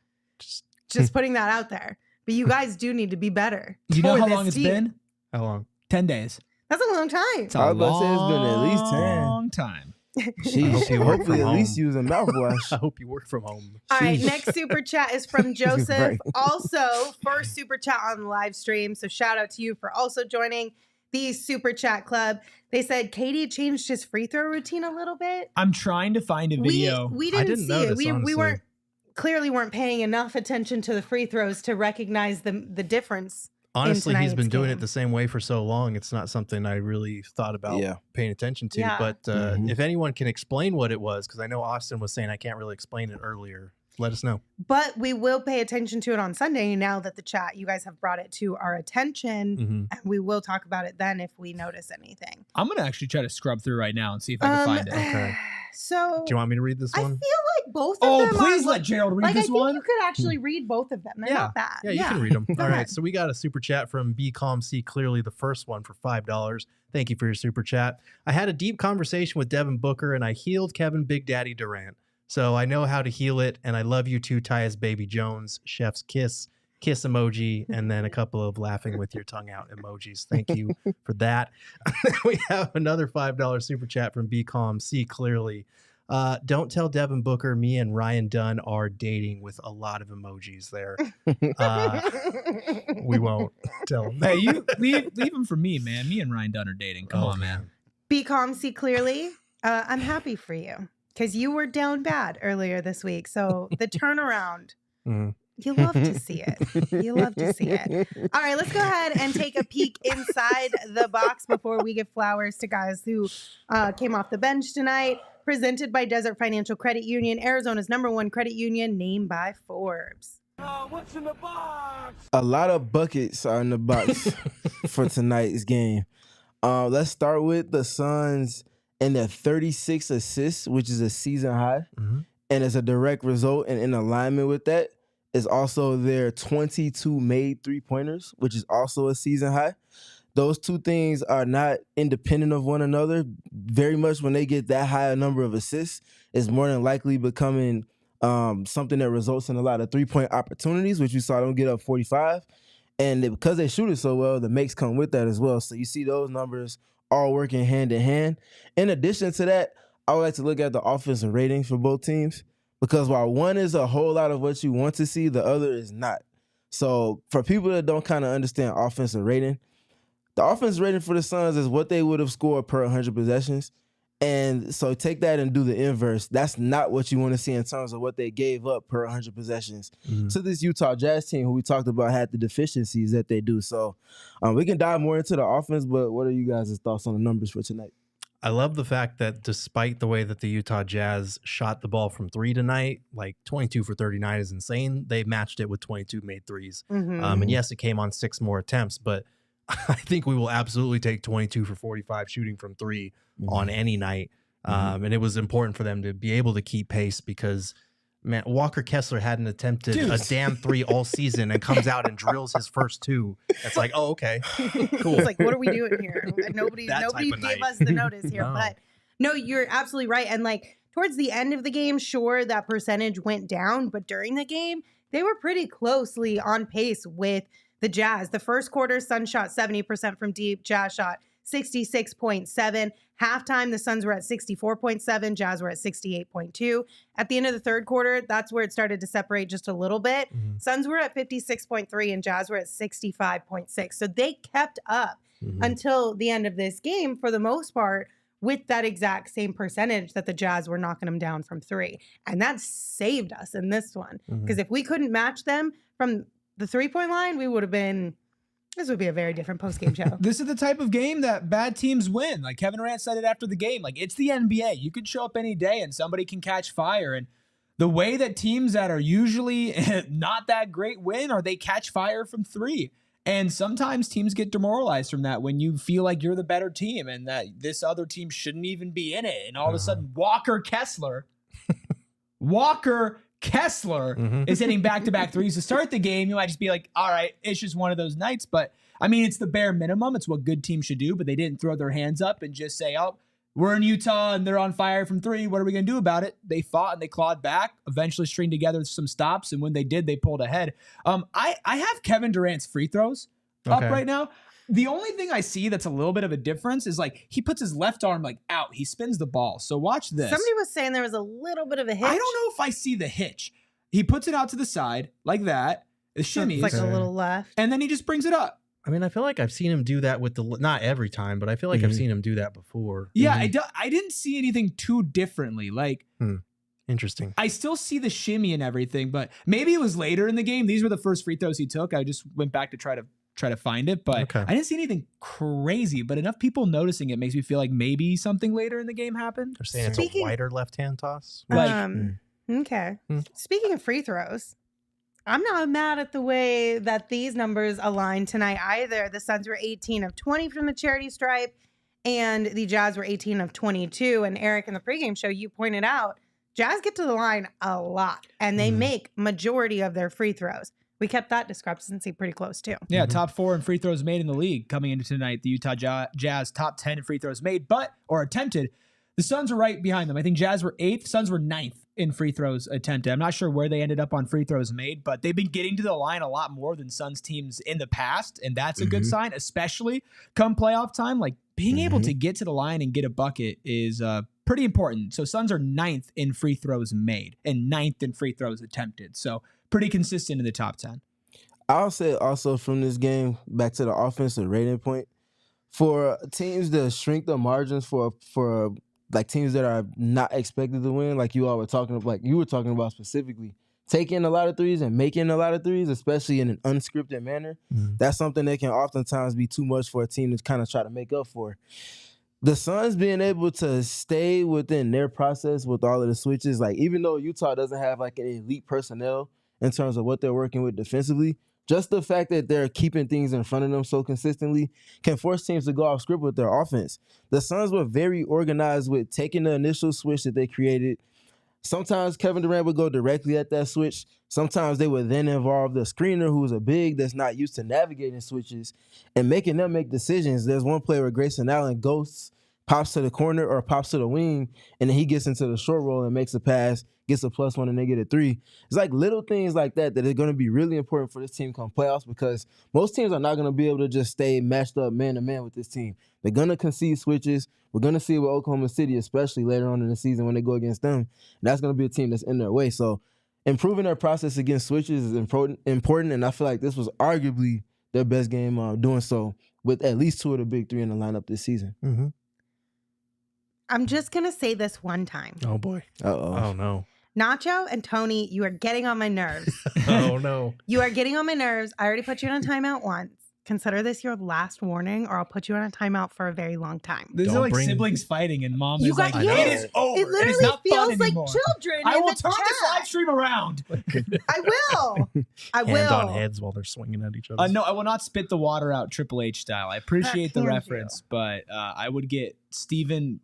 Just putting that out there. But you guys do need to be better. Do you know for how this long it's team. been? How long? 10 days. That's a long time. It's a I was about to say it's been at least 10. long time. Sheesh. you work Hopefully from at least home. using mouthwash. I hope you work from home. All right, Sheesh. next super chat is from Joseph. Right. Also, first super chat on the live stream. So shout out to you for also joining the super chat club. They said Katie changed his free throw routine a little bit. I'm trying to find a video. We I didn't didn't see it. notice, We honestly. weren't paying enough attention to the free throws to recognize the difference. Honestly, he's tonight's been doing game. it the same way for so long. It's not something I really thought about Yeah. paying attention to. Yeah. But Mhm. if anyone can explain what it was, because I know Austin was saying I can't really explain it earlier, let us know. But we will pay attention to it on Sunday now that you guys have brought it to our attention. Mhm. And we will talk about it then if we notice anything. I'm going to actually try to scrub through right now and see if I can find it. Okay. So Do you want me to read this I one? feel like both of Oh, them please are let Gerald read like I this think one. you could actually read both of them. They're not bad. Yeah, you can read them. Go All ahead. right. So we got a super chat from Be Calm, See Clearly, the first one for $5. Thank you for your super chat. I had a deep conversation with Devin Booker and I healed Kevin Big Daddy Durant. So I know how to heal it. And I love you too, Tyus Baby Jones. Chef's kiss emoji, and then a couple of laughing with your tongue out emojis. Thank you for that. We have another $5 super chat from Be Calm, See Clearly. Don't tell Devin Booker me and Ryan Dunn are dating, with a lot of emojis there. We won't tell him. Hey, you leave him for me, man. Me and Ryan Dunn are dating. Come Oh, on, man. Be calm, see clearly. I'm happy for you because you were down bad earlier this week. So the turnaround, Mhm. you love to see it. You love to see it. All right, let's go ahead and take a peek inside the box before we give flowers to guys who came off the bench tonight. Presented by Desert Financial Credit Union, Arizona's #1 credit union, named by Forbes. A lot of buckets are in the box for tonight's game. Let's start with the Suns and their 36 assists, which is a season high. Mhm. And as a direct result and in alignment with that is also their 22 made three-pointers, which is also a season high. Those two things are not independent of one another. Very much when they get that high a number of assists, it's more than likely becoming something that results in a lot of three-point opportunities, which you saw them get up 45. And because they shoot it so well, the makes come with that as well. So you see those numbers all working hand in hand. In addition to that, I would like to look at the offensive ratings for both teams, because while one is a whole lot of what you want to see, the other is not. So for people that don't kind of understand offensive rating, The offense rating for the Suns is what they would have scored per 100 possessions. And so take that and do the inverse. That's not what you want to see in terms of what they gave up per 100 possessions to this Utah Jazz team who we talked about had the deficiencies that they do. So we can dive more into the offense, but what are you guys' thoughts on the numbers for tonight? I love the fact that despite the way that the Utah Jazz shot the ball from three tonight, like 22 for 39 is insane. They matched it with 22 made threes. And yes, it came on 6 more attempts, but I think we will absolutely take 22 for 45 shooting from three on any night. And it was important for them to be able to keep pace because, man, Walker Kessler hadn't attempted a damn three all season and comes out and drills his first 2. It's like, oh, okay, cool. It's like, what are we doing here? Nobody gave us the notice here. No. But no, you're absolutely right. And like towards the end of the game, sure, that percentage went down. But during the game, they were pretty closely on pace with the Jazz. The first quarter, Suns shot 70% from deep. Jazz shot 66.7. Halftime, the Suns were at 64.7. Jazz were at 68.2. At the end of the third quarter, that's where it started to separate just a little bit. Suns were at 56.3 and Jazz were at 65.6. So they kept up until the end of this game for the most part with that exact same percentage that the Jazz were knocking them down from 3. And that saved us in this one. Because if we couldn't match them from the 3-point line, this would be a very different post-game show. This is the type of game that bad teams win. Like Kevin Durant said it after the game. Like, it's the NBA. You could show up any day and somebody can catch fire. And the way that teams that are usually not that great win or they catch fire from 3. And sometimes teams get demoralized from that when you feel like you're the better team and that this other team shouldn't even be in it. And all of a sudden, Walker Kessler is hitting back-to-back threes to start the game. You might just be like, all right, it's just one of those nights. But, I mean, it's the bare minimum. It's what good teams should do. But they didn't throw their hands up and just say, oh, we're in Utah and they're on fire from 3. What are we going to do about it? They fought and they clawed back, eventually stringed together some stops. And when they did, they pulled ahead. I have Kevin Durant's free throws up right now. The only thing I see that's a little bit of a difference is like he puts his left arm like out. He spins the ball. So watch this. Somebody was saying there was a little bit of a hitch. I don't know if I see the hitch. He puts it out to the side like that. The shimmies. It's like a little left. And then he just brings it up. I mean, I feel like I've seen him do that with not every time, but I feel like I've seen him do that before. Yeah, I didn't see anything too differently. Like, interesting. I still see the shimmy and everything, but maybe it was later in the game. These were the first free throws he took. I just went back to try to find it, but I didn't see anything crazy. But enough people noticing it makes me feel like maybe something later in the game happened. They're saying it's a wider left-hand toss. Okay. Speaking of free throws, I'm not mad at the way that these numbers align tonight either. The Suns were 18 of 20 from the charity stripe, and the Jazz were 18 of 22. And Eric, in the pregame show, you pointed out Jazz get to the line a lot, and they make majority of their free throws. We kept that discrepancy pretty close, too. Yeah, top 4 in free throws made in the league coming into tonight. The Utah Jazz top 10 in free throws made, or attempted. The Suns are right behind them. I think Jazz were 8th. Suns were 9th in free throws attempted. I'm not sure where they ended up on free throws made, but they've been getting to the line a lot more than Suns teams in the past, and that's a good sign, especially come playoff time. Like, being able to get to the line and get a bucket is pretty important. So Suns are 9th in free throws made and 9th in free throws attempted. So pretty consistent in the top 10. I'll say also from this game, back to the offensive rating point, for teams to shrink the margins for like teams that are not expected to win, like you all were talking about, like you were talking about specifically, taking a lot of threes and making a lot of threes, especially in an unscripted manner, that's something that can oftentimes be too much for a team to kind of try to make up for. The Suns being able to stay within their process with all of the switches, like even though Utah doesn't have like an elite personnel in terms of what they're working with defensively, just the fact that they're keeping things in front of them so consistently can force teams to go off script with their offense. The Suns were very organized with taking the initial switch that they created. Sometimes Kevin Durant would go directly at that switch. Sometimes they would then involve the screener who's a big that's not used to navigating switches and making them make decisions. There's one play where Grayson Allen ghosts, pops to the corner or pops to the wing, and then he gets into the short roll and makes a pass, gets a +1, and they get a 3. It's like little things like that that are going to be really important for this team come playoffs because most teams are not going to be able to just stay matched up man-to-man with this team. They're going to concede switches. We're going to see it with Oklahoma City, especially later on in the season when they go against them. And that's going to be a team that's in their way. So improving their process against switches is important, and I feel like this was arguably their best game doing so with at least 2 of the big 3 in the lineup this season. Mm-hmm. I'm just going to say this one time. Oh, boy. Uh-oh. Oh, no. Nacho and Tony, you are getting on my nerves. Oh, no. You are getting on my nerves. I already put you on a timeout once. Consider this your last warning, or I'll put you on a timeout for a very long time. These are like siblings fighting, and mom You is got- like, yes. it is over. It literally is not feels fun like anymore. children. I in will the turn this chat. live stream around. I will. I will. Hand on heads while they're swinging at each other. No, I will not spit the water out Triple H style. I appreciate the That can reference, but I would get Steven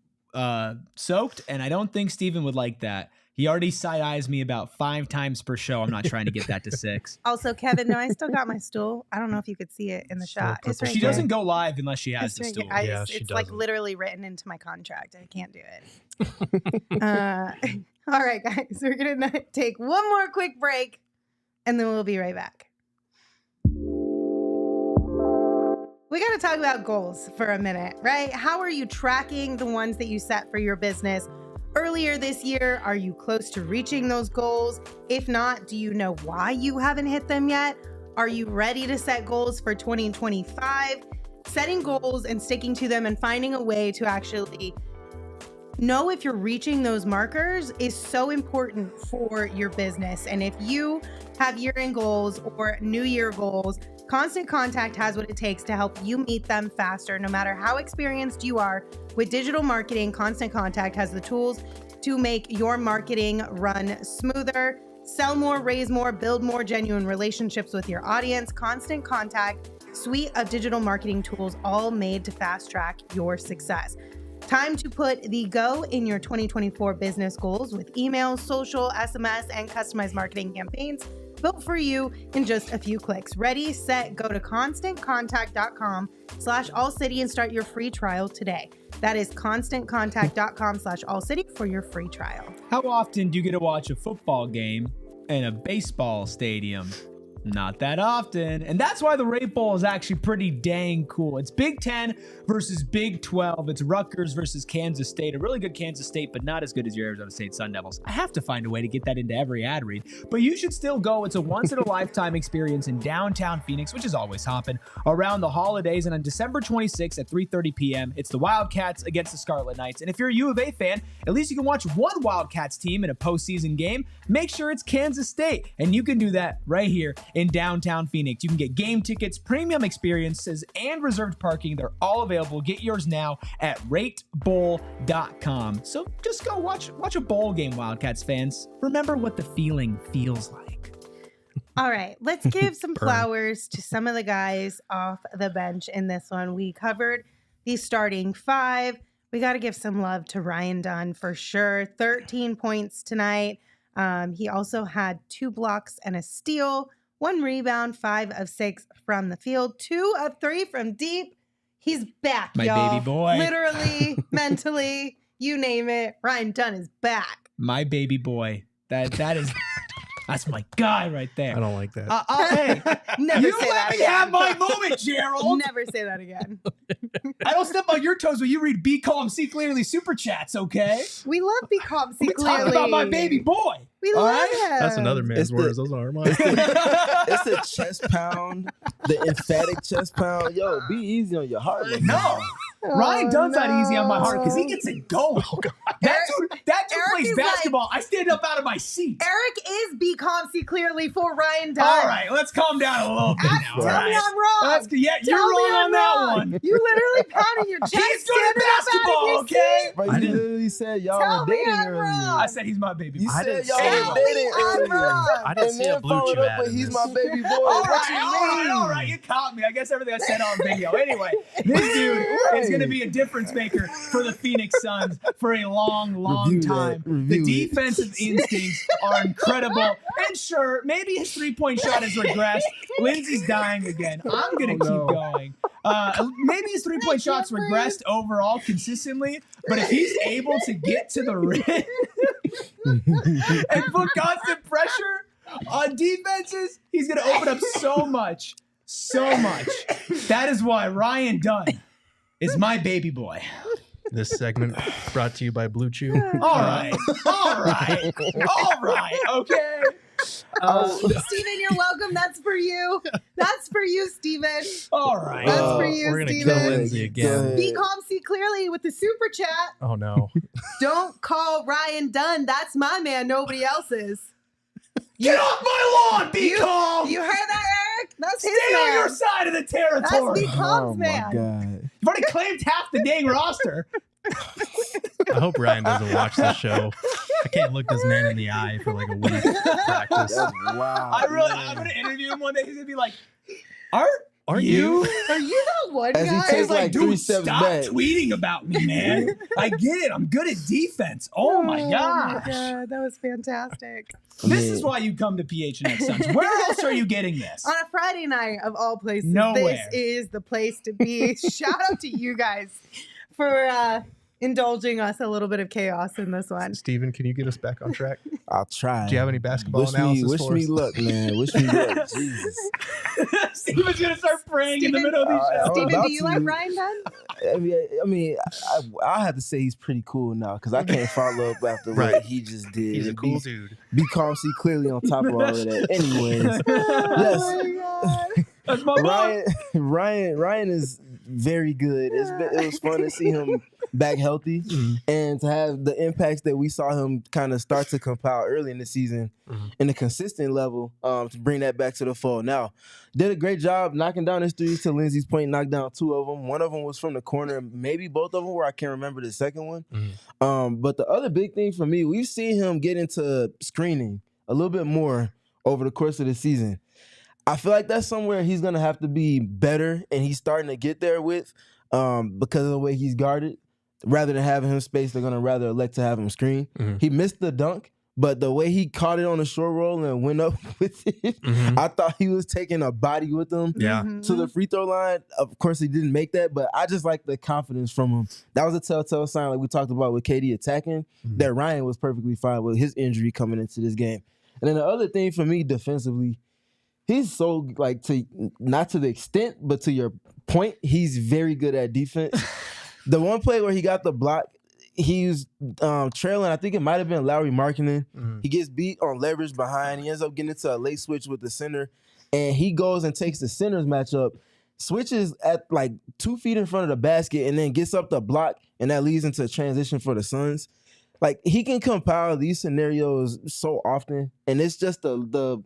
soaked, and I don't think Steven would like that. He already side-eyes me about 5 times per show. I'm not trying to get that to 6. Also, Kevin, no, I still got my stool. I don't know if you could see it in the shot. It's right She here. doesn't go live unless she has It's the right stool. here. Yeah, It's she like doesn't. literally written into my contract. I can't do it. All right, guys. We're going to take one more quick break, and then we'll be right back. We got to talk about goals for a minute, right? How are you tracking the ones that you set for your business earlier this year? Are you close to reaching those goals? If not, do you know why you haven't hit them yet? Are you ready to set goals for 2025? Setting goals and sticking to them and finding a way to actually know if you're reaching those markers is so important for your business. And if you have year-end goals or new year goals, Constant Contact has what it takes to help you meet them faster. No matter how experienced you are with digital marketing, Constant Contact has the tools to make your marketing run smoother. Sell more, raise more, build more genuine relationships with your audience. Constant Contact, suite of digital marketing tools, all made to fast track your success. Time to put the go in your 2024 business goals with emails, social, SMS, and customized marketing campaigns built for you in just a few clicks. Ready, set, go to constantcontact.com/allcity and start your free trial today. That is constantcontact.com/allcity for your free trial. How often do you get to watch a football game in a baseball stadium? Not that often. And that's why the Rate Bowl is actually pretty dang cool. It's Big 10 versus Big 12. It's Rutgers versus Kansas State. A really good Kansas State, but not as good as your Arizona State Sun Devils. I have to find a way to get that into every ad read. But you should still go. It's a once-in-a-lifetime experience in downtown Phoenix, which is always hopping, around the holidays. And on December 26th at 3:30 p.m., it's the Wildcats against the Scarlet Knights. And if you're a U of A fan, at least you can watch one Wildcats team in a postseason game. Make sure it's Kansas State. And you can do that right here in downtown Phoenix. You can get game tickets, premium experiences, and reserved parking. They're all available. Get yours now at ratebowl.com. So just go watch a bowl game, Wildcats fans. Remember what the feeling feels like. All right, let's give some flowers to some of the guys off the bench in this one. We covered the starting 5. We got to give some love to Ryan Dunn for sure. 13 points tonight. He also had 2 blocks and a steal, 1 rebound, 5 of 6 from the field, 2 of 3 from deep. He's back, My y'all. baby boy. Literally, mentally, you name it. Ryan Dunn is back. My baby boy. That is that's my guy right there. I don't like that. Hey, Never you say let that me again. have my moment, Gerald. Never say that again. I don't step on your toes when you read B Calm See Clearly super chats, okay? We love Becom We're talking about my baby boy. We All love right? him. That's another man's It's the- words. Those aren't mine. It's the chest pound, the emphatic chest pound. Yo, be easy on your heart. man. No. Ryan Dunn's not easy on my heart because he gets it going. That dude Eric plays is basketball. I stand up out of my seat. Eric is Becom See Clearly for Ryan Dunn. All right, let's calm down a little bit now. Tell all me right? I'm wrong. Yeah, you're Tell me wrong I'm on that wrong. one. You literally pounded your chest. He's good at standing up out of basketball, your okay? seat. Bro, I you didn't- literally said y'all Tell were me dating I'm earlier. wrong. I said he's my baby You boy. said didn't y'all say were Tell that. me dating I'm earlier. wrong. I didn't And see a then blue followed chew up ad with in he's this. my baby boy. All What right, you all mean? right. You caught me. I guess everything I said on video. Anyway, this dude is going to be a difference maker for the Phoenix Suns for a long, long Review that. time. Review The it. defensive instincts are incredible. And sure, maybe his three-point shot has regressed. Lindsey's dying again. I'm going to keep going. Maybe his three-point shots regressed overall consistently, but if he's able to get to the rim and put constant pressure on defenses, he's going to open up so much. So much. That is why Ryan Dunn is my baby boy. This segment brought to you by Blue Chew. All right. Okay. Steven, you're welcome. That's for you. That's for you, Steven. All right. That's for you, We're gonna Steven. kill Lindsay again. Be calm, see clearly with the super chat. Oh no. Don't call Ryan Dunn. That's my man. Nobody else's. Get off my lawn, Be Calm. You heard that, Eric? That's his Stay man. on your side of the That's territory. Be Calm's man. God. You've already claimed half the dang roster. I hope Ryan doesn't watch this show. I can't look this man in the eye for like a week practice. Wow. I'm gonna interview him one day. He's gonna be like, Aren't you? Are you that one As he guy? takes He's like, like 3 dude, steps stop back. tweeting about me, man. I get it. I'm good at defense. Oh my gosh. God, that was fantastic. This is why you come to PHNX Suns. Where else are you getting this? On a Friday night of all places, Nowhere. this is the place to be. Shout out to you guys for indulging us a little bit of chaos in this one. Steven, can you get us back on track? I'll try. Do you have any basketball Wish analysis for me us? luck, man. Wish me luck. Jesus. Steven's gonna start praying in the Steven- middle of these shows. Steven, about do you to. like Ryan Dunn? I'll have to say he's pretty cool now because I can't follow up after Right. what he just did. He's a And cool dude. Be calm, see clearly on top of all of that. Anyways, yes, Oh my God. That's my boy. Ryan is very good. It was fun to see him back healthy and to have the impacts that we saw him kind of start to compile early in the season in a consistent level to bring that back to the fold. Now, did a great job knocking down his threes to Lindsay's point, knocked down 2 of them. One of them was from the corner, maybe both of them were. I can't remember the second one. But the other big thing for me, we've seen him get into screening a little bit more over the course of the season. I feel like that's somewhere he's going to have to be better, and he's starting to get there with because of the way he's guarded. Rather than having him space, they're going to rather elect to have him screen. He missed the dunk, but the way he caught it on the short roll and went up with it, I thought he was taking a body with him to the free throw line. Of course, he didn't make that, but I just like the confidence from him. That was a telltale sign, like we talked about with KD attacking, that Ryan was perfectly fine with his injury coming into this game. And then the other thing for me defensively, he's so, like, not to the extent, but to your point, he's very good at defense. The one play where he got the block, he was trailing, I think it might have been Lauri Markkanen. He gets beat on leverage behind. He ends up getting into a late switch with the center, and he goes and takes the center's matchup, switches at like 2 feet in front of the basket, and then gets up the block, and that leads into a transition for the Suns. Like, he can compile these scenarios so often, and it's just the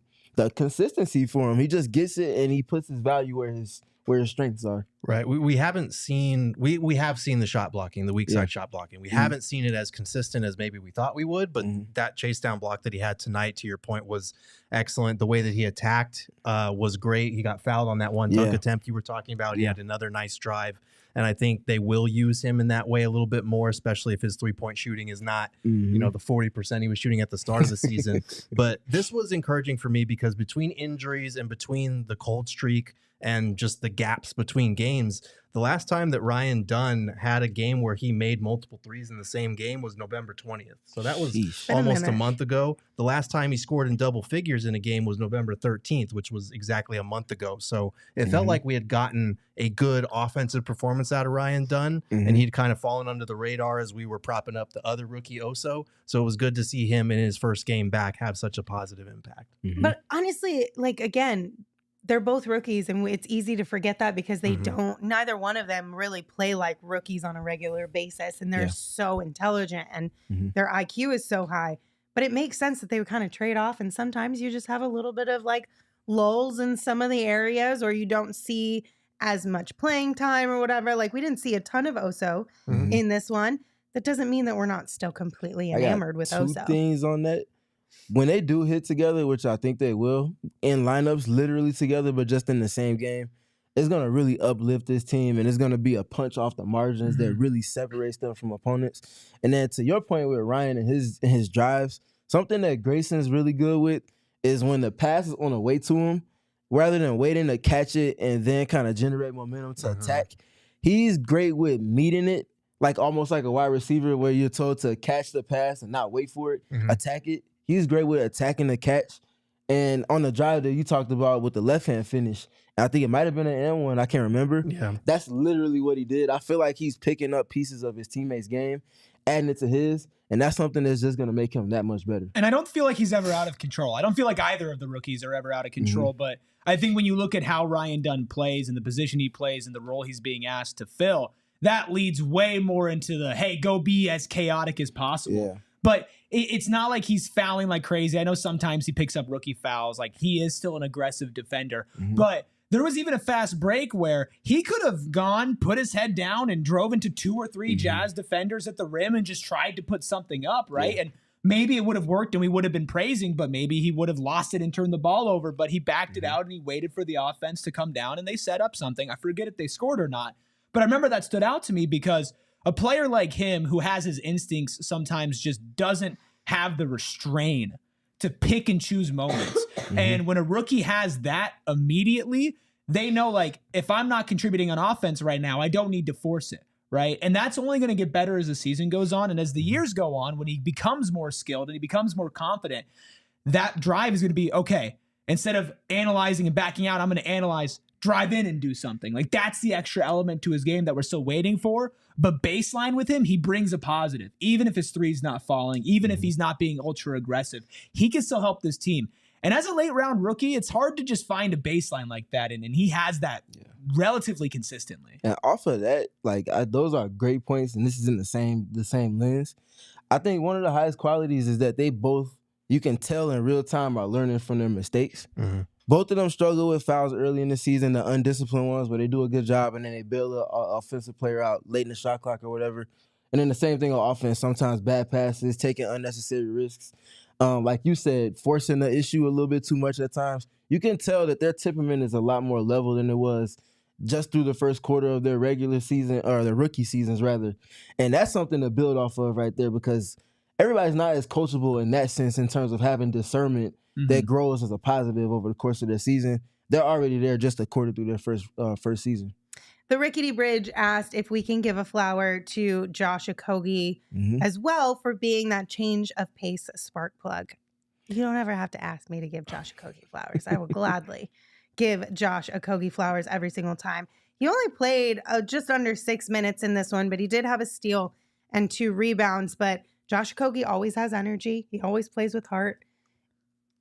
consistency for him. He just gets it, and he puts his value where his strengths are. Right. We haven't seen we have seen the shot blocking, the weak side shot blocking. We haven't seen it as consistent as maybe we thought we would, but that chase down block that he had tonight, to your point, was excellent. The way that he attacked was great. He got fouled on that one dunk attempt you were talking about. He had another nice drive. And I think they will use him in that way a little bit more, especially if his 3-point shooting is not, the 40% he was shooting at the start of the season. But this was encouraging for me because between injuries and between the cold streak and just the gaps between games, the last time that Ryan Dunn had a game where he made multiple threes in the same game was November 20th. So that was almost a month ago. The last time he scored in double figures in a game was November 13th, which was exactly a month ago. So it felt like we had gotten a good offensive performance out of Ryan Dunn, and he'd kind of fallen under the radar as we were propping up the other rookie Oso. So it was good to see him in his first game back have such a positive impact. But honestly, like, again, they're both rookies, and it's easy to forget that because they neither one of them really play like rookies on a regular basis, and they're so intelligent, and their IQ is so high. But it makes sense that they would kind of trade off, and sometimes you just have a little bit of like lulls in some of the areas, or you don't see as much playing time or whatever. Like, we didn't see a ton of Oso in this one. That doesn't mean that we're not still completely enamored with Oso. 2 things on that. When they do hit together, which I think they will, in lineups literally together, but just in the same game, it's going to really uplift this team, and it's going to be a punch off the margins that really separates them from opponents. And then to your point with Ryan and his drives, something that Grayson's really good with is when the pass is on the way to him, rather than waiting to catch it and then kind of generate momentum to attack, he's great with meeting it, like almost like a wide receiver where you're told to catch the pass and not wait for it, attack it. He's great with attacking the catch. And on the drive that you talked about with the left-hand finish, I think it might have been an M1, I can't remember. Yeah. That's literally what he did. I feel like he's picking up pieces of his teammates' game adding it to his. And that's something that's just going to make him that much better. And I don't feel like he's ever out of control. I don't feel like either of the rookies are ever out of control. But I think when you look at how Ryan Dunn plays and the position he plays and the role he's being asked to fill, that leads way more into the, hey, go be as chaotic as possible. Yeah. But it's not like he's fouling like crazy. I know sometimes he picks up rookie fouls. Like, he is still an aggressive defender. But there was even a fast break where he could have gone, put his head down, and drove into 2 or 3 Jazz defenders at the rim and just tried to put something up, right? Yeah. And maybe it would have worked and we would have been praising, but maybe he would have lost it and turned the ball over. But he backed it out and he waited for the offense to come down and they set up something. I forget if they scored or not. But I remember that stood out to me because a player like him who has his instincts sometimes just doesn't have the restraint to pick and choose moments. And when a rookie has that immediately, they know, like, if I'm not contributing on offense right now, I don't need to force it, right? And that's only going to get better as the season goes on. And as the years go on, when he becomes more skilled and he becomes more confident, that drive is going to be, okay, instead of analyzing and backing out, I'm going to analyze, drive in and do something. Like, that's the extra element to his game that we're still waiting for. But baseline with him, he brings a positive. Even if his three's not falling, even if he's not being ultra aggressive, he can still help this team. And as a late round rookie, it's hard to just find a baseline like that. And he has that relatively consistently. And off of that, like, those are great points. And this is in the same lens. I think one of the highest qualities is that they both, you can tell in real time, are learning from their mistakes. Both of them struggle with fouls early in the season, the undisciplined ones where they do a good job and then they bail an offensive player out late in the shot clock or whatever. And then the same thing on offense, sometimes bad passes, taking unnecessary risks. Like you said, forcing the issue a little bit too much at times. You can tell that their temperament is a lot more level than it was just through the first quarter of their regular season, or their rookie seasons rather. And that's something to build off of right there, because everybody's not as coachable in that sense in terms of having discernment that grows as a positive over the course of their season. They're already there just a quarter through their first season. The Rickety Bridge asked if we can give a flower to Josh Okogie as well for being that change of pace spark plug. You don't ever have to ask me to give Josh Okogie flowers. I will gladly give Josh Okogie flowers every single time. He only played just under 6 minutes in this one, but he did have a steal and 2 rebounds. But Josh Okogie always has energy. He always plays with heart.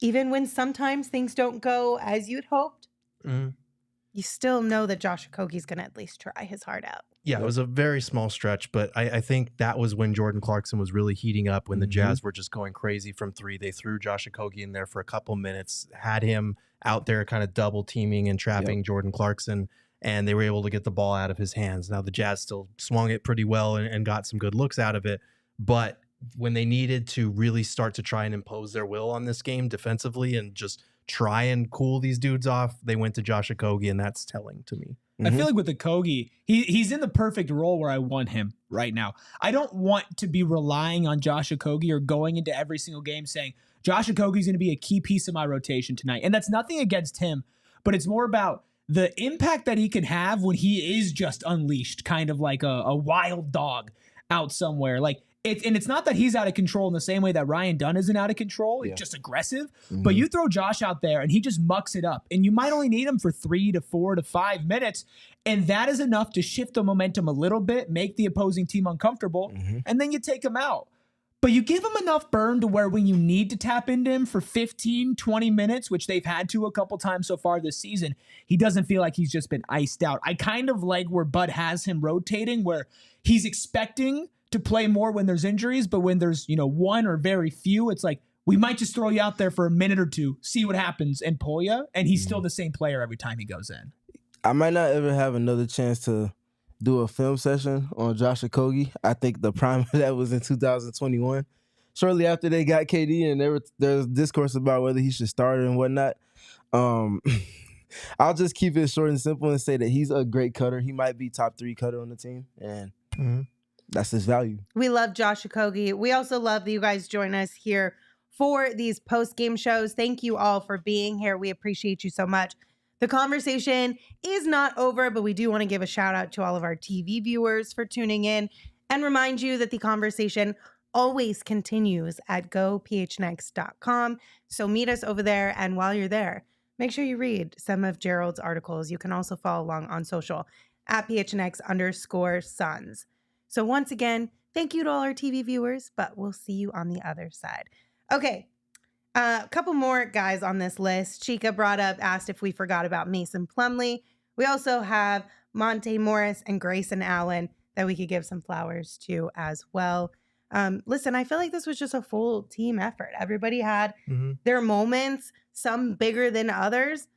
Even when sometimes things don't go as you'd hoped, you still know that Josh Okogie's going to at least try his heart out. Yeah, it was a very small stretch, but I think that was when Jordan Clarkson was really heating up, when the Jazz were just going crazy from 3. They threw Josh Okogie in there for a couple minutes, had him out there kind of double teaming and trapping Jordan Clarkson, and they were able to get the ball out of his hands. Now, the Jazz still swung it pretty well and got some good looks out of it, but when they needed to really start to try and impose their will on this game defensively and just try and cool these dudes off, they went to Josh Okogie, and that's telling to me. I feel like with Okogie, he's in the perfect role where I want him right now. I don't want to be relying on Josh Okogie or going into every single game saying, Josh Okogie's going to be a key piece of my rotation tonight. And that's nothing against him, but it's more about the impact that he can have when he is just unleashed, kind of like a wild dog out somewhere. Like, it's not that he's out of control in the same way that Ryan Dunn isn't out of control. It's just aggressive. But you throw Josh out there and he just mucks it up. And you might only need him for 3 to 4 to 5 minutes. And that is enough to shift the momentum a little bit, make the opposing team uncomfortable, and then you take him out. But you give him enough burn to where when you need to tap into him for 15, 20 minutes, which they've had to a couple times so far this season, he doesn't feel like he's just been iced out. I kind of like where Bud has him rotating, where he's expecting to play more when there's injuries, but when there's, one or very few, it's like, we might just throw you out there for a minute or two, see what happens, and pull you. And he's still the same player every time he goes in. I might not ever have another chance to do a film session on Josh Okogie. I think the prime of that was in 2021. Shortly after they got KD, and there was discourse about whether he should start and whatnot. I'll just keep it short and simple and say that he's a great cutter. He might be top 3 cutter on the team, and that's his value. We love Josh Okogie. We also love that you guys join us here for these post-game shows. Thank you all for being here. We appreciate you so much. The conversation is not over, but we do want to give a shout out to all of our TV viewers for tuning in and remind you that the conversation always continues at gophnx.com. So meet us over there. And while you're there, make sure you read some of Gerald's articles. You can also follow along on social at PHNX_Suns. So once again, Thank you to all our TV viewers, but we'll see you on the other side. Okay. A couple more guys on this list. Chica asked if we forgot about Mason Plumlee. We also have Monte Morris and Grayson Allen that we could give some flowers to as well. Listen, I feel like this was just a full team effort. Everybody had their moments, some bigger than others,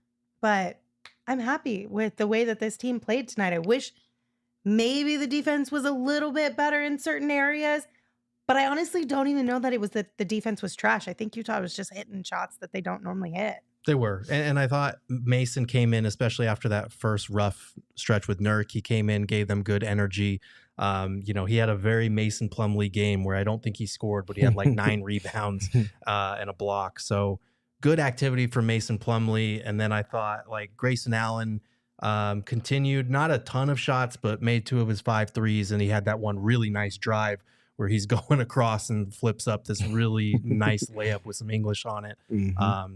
but I'm happy with the way that this team played tonight. I wish maybe the defense was a little bit better in certain areas, but I honestly don't even know that it was that the defense was trash. I think Utah was just hitting shots that they don't normally hit. They were. And I thought Mason came in, especially after that first rough stretch with Nurk. He came in, gave them good energy. He had a very Mason Plumlee game where I don't think he scored, but he had like 9 rebounds and a block. So good activity for Mason Plumlee. And then I thought like Grayson Allen continued, not a ton of shots, but made 2 of his 5 threes. And he had that one really nice drive where he's going across and flips up this really nice layup with some English on it.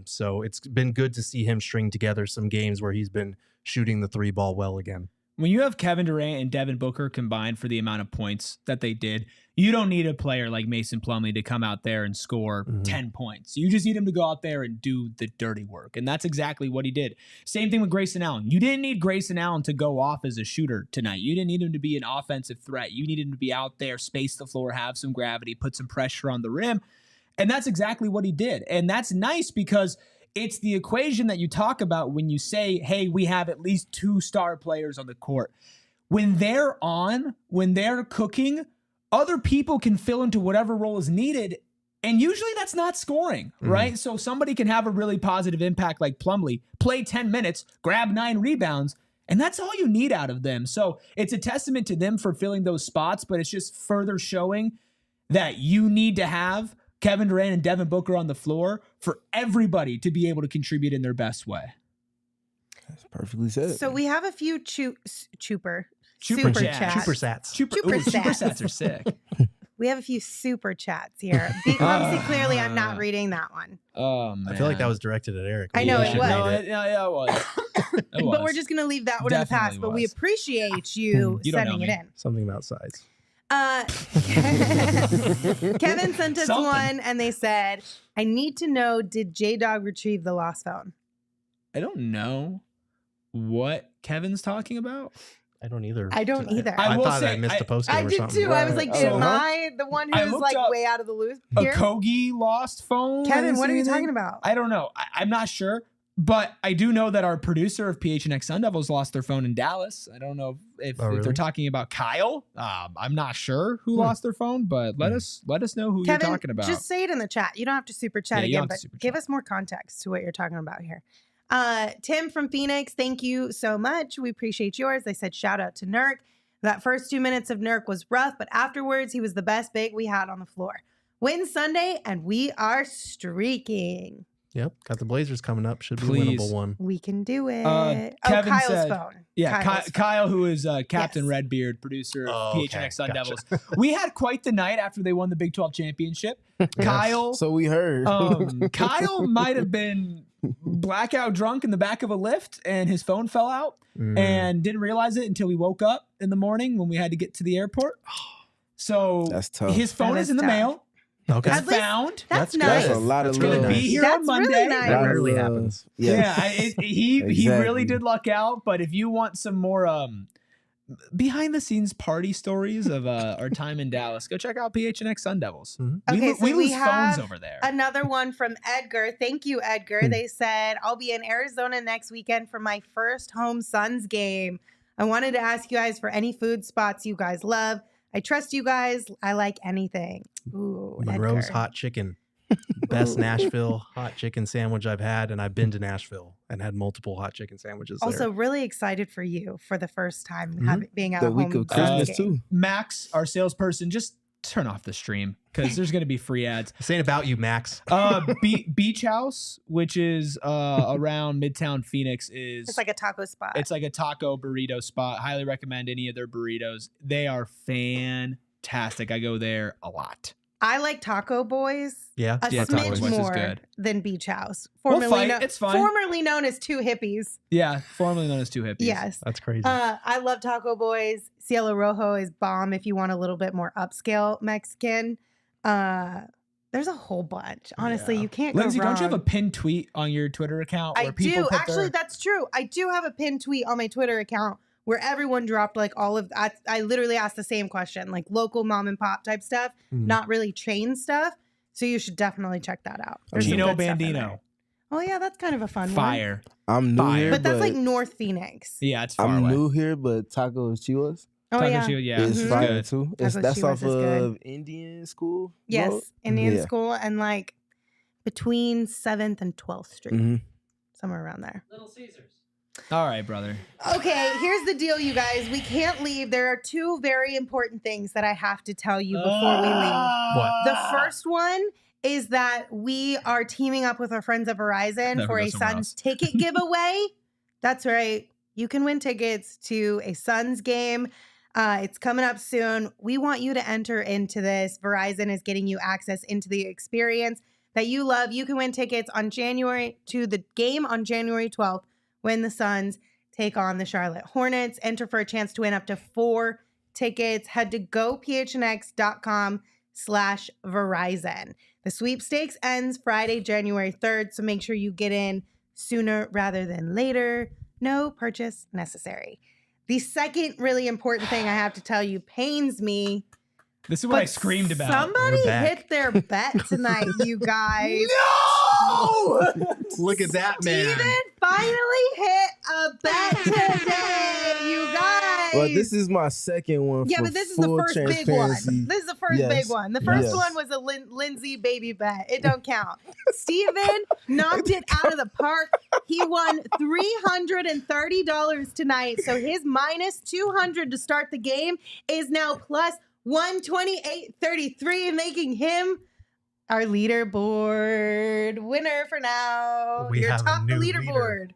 So it's been good to see him string together some games where he's been shooting the 3 ball well again. When you have Kevin Durant and Devin Booker combined for the amount of points that they did, you don't need a player like Mason Plumlee to come out there and score 10 points. You just need him to go out there and do the dirty work. And that's exactly what he did. Same thing with Grayson Allen. You didn't need Grayson Allen to go off as a shooter tonight. You didn't need him to be an offensive threat. You needed him to be out there, space the floor, have some gravity, put some pressure on the rim. And that's exactly what he did. And that's nice because it's the equation that you talk about when you say, hey, we have at least 2 star players on the court. When they're on, when they're cooking, other people can fill into whatever role is needed. And usually that's not scoring, right? So somebody can have a really positive impact like Plumlee, play 10 minutes, grab 9 rebounds, and that's all you need out of them. So it's a testament to them for filling those spots, but it's just further showing that you need to have Kevin Durant and Devin Booker on the floor for everybody to be able to contribute in their best way. That's perfectly said. So we have a few super Supersats are sick. We have a few super chats here. Obviously, clearly, I'm not reading that one. Oh, man. I feel like that was directed at Eric. I know it was. No, it was. But we're just going to leave that one in the past. But we appreciate you sending it in. Something about size. Kevin sent us one, and they said, I need to know, did J-Dog retrieve the lost phone? I don't know what Kevin's talking about. I don't either. I don't either. I thought I missed a post game or something. I did too. I was like, am I the one who's like way out of the loop here? A Kogi lost phone? Kevin, what are you talking about? I don't know. I'm not sure. But I do know that our producer of PHNX Sun Devils lost their phone in Dallas. I don't know if they're talking about Kyle. I'm not sure who lost their phone, but let us know who Kevin, you're talking about. Just say it in the chat. You don't have to super chat again, but give us more context to what you're talking about here. Tim from Phoenix, thank you so much. We appreciate yours. They said shout out to Nurk. That first 2 minutes of Nurk was rough, but afterwards he was the best big we had on the floor. Win Sunday, and we are streaking. Yep, got the Blazers coming up. Should be a winnable one. We can do it. Kevin Kyle's said, phone. Yeah, Kyle, who is Captain Redbeard, producer of PHNX Sun Devils. We had quite the night after they won the Big 12 championship. Kyle. So we heard. Kyle might have been blackout drunk in the back of a lift, and his phone fell out and didn't realize it until we woke up in the morning when we had to get to the airport. So that's tough. His phone is in the mail. Okay. It's found. That's nice. That's a lot of It's going to be here on Monday. Really nice. That rarely happens. He really did luck out. But if you want some more behind the scenes party stories of our time in Dallas, go check out PHNX Sun Devils. Okay, we lose phones over there. Another one from Edgar. Thank you, Edgar. They said, I'll be in Arizona next weekend for my first home Suns game. I wanted to ask you guys for any food spots you guys love. I trust you guys. I like anything. Ooh, Monroe's Edgar. Hot Chicken. Best Nashville hot chicken sandwich I've had, and I've been to Nashville and had multiple hot chicken sandwiches there. Also, really excited for you for the first time being at the a week home of Christmas game. too. Max, our salesperson, just turn off the stream because there's going to be free ads. This ain't about you, Max. Beach House, which is around Midtown Phoenix, It's like a taco spot. It's like a taco burrito spot. Highly recommend any of their burritos. They are fantastic. I go there a lot. I like Taco Boys. Yeah. A Taco smidge Boys is more good. than Beach House. We'll fight. It's fine. Formerly known as Two Hippies. Yeah, formerly known as Two Hippies. Yes. That's crazy. I love Taco Boys. Cielo Rojo is bomb if you want a little bit more upscale Mexican. There's a whole bunch. Honestly, you can't Lindsay, go wrong. don't you have a pinned tweet on your Twitter account? Where I people do. put Actually, that's true. I do have a pinned tweet on my Twitter account where everyone dropped like all of, I literally asked the same question, like local mom and pop type stuff, not really chain stuff. So you should definitely check that out. There's some Gino good stuff in Bandino. there. Oh yeah, that's kind of a fun one. Fire. I'm new Fire. here, But that's like North Phoenix. Yeah, it's far I'm away. new here, but Taco Chivas Oh Taco yeah. Shield, yeah, is it's fire good. too. Taco That's Chivas off is good. of Indian School. Yes, Road? Indian Yeah. school and like between 7th and 12th Street. Mhm. Somewhere around there. Little Caesars. All right, brother. Okay, here's the deal, you guys. We can't leave. There are two very important things that I have to tell you before we leave. What? The first one is that we are teaming up with our friends at Verizon Never for go a somewhere Suns else. ticket giveaway. That's right. You can win tickets to a Suns game. It's coming up soon. We want you to enter into this. Verizon is getting you access into the experience that you love. You can win tickets on to the game on January 12th when the Suns take on the Charlotte Hornets. Enter for a chance to win up to 4 tickets. Head to gophnx.com/Verizon. The sweepstakes ends Friday, January 3rd, so make sure you get in sooner rather than later. No purchase necessary. The second really important thing I have to tell you pains me. This is what I but screamed about. Somebody We're back. hit their bet tonight, you guys. No! Look at that, man. Steven finally hit a bet today, you guys. Well, this is my second one. Yeah, for but this is the full first big one. transparency. This is the first Yes. big one. The first Yes. one was a Lindsay baby bet. It don't count. Steven knocked it out of the park. He won $330 tonight. So his minus 200 to start the game is now plus 128.33, making him our leaderboard winner for now. We You're have a top the new leaderboard.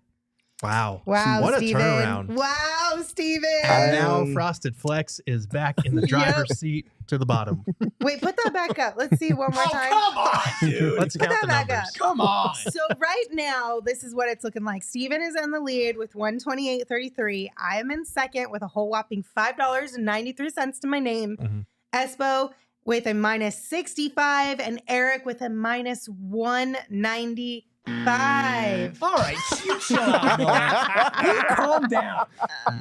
Wow. Wow, What Steven. a turnaround. Wow, Steven. And now Um, Frosted Flex is back in the driver's seat to the bottom. Wait, put that back up. Let's see it one more Oh, time. come on, dude. Let's Put count that the back numbers. up. Come on. So right now, this is what it's looking like. Steven is in the lead with 128.33. I am in second with a whole whopping $5.93 to my name. Mhm. Espo with a minus 65 and Eric with a minus 195. All right, you chill out, man. You calm down.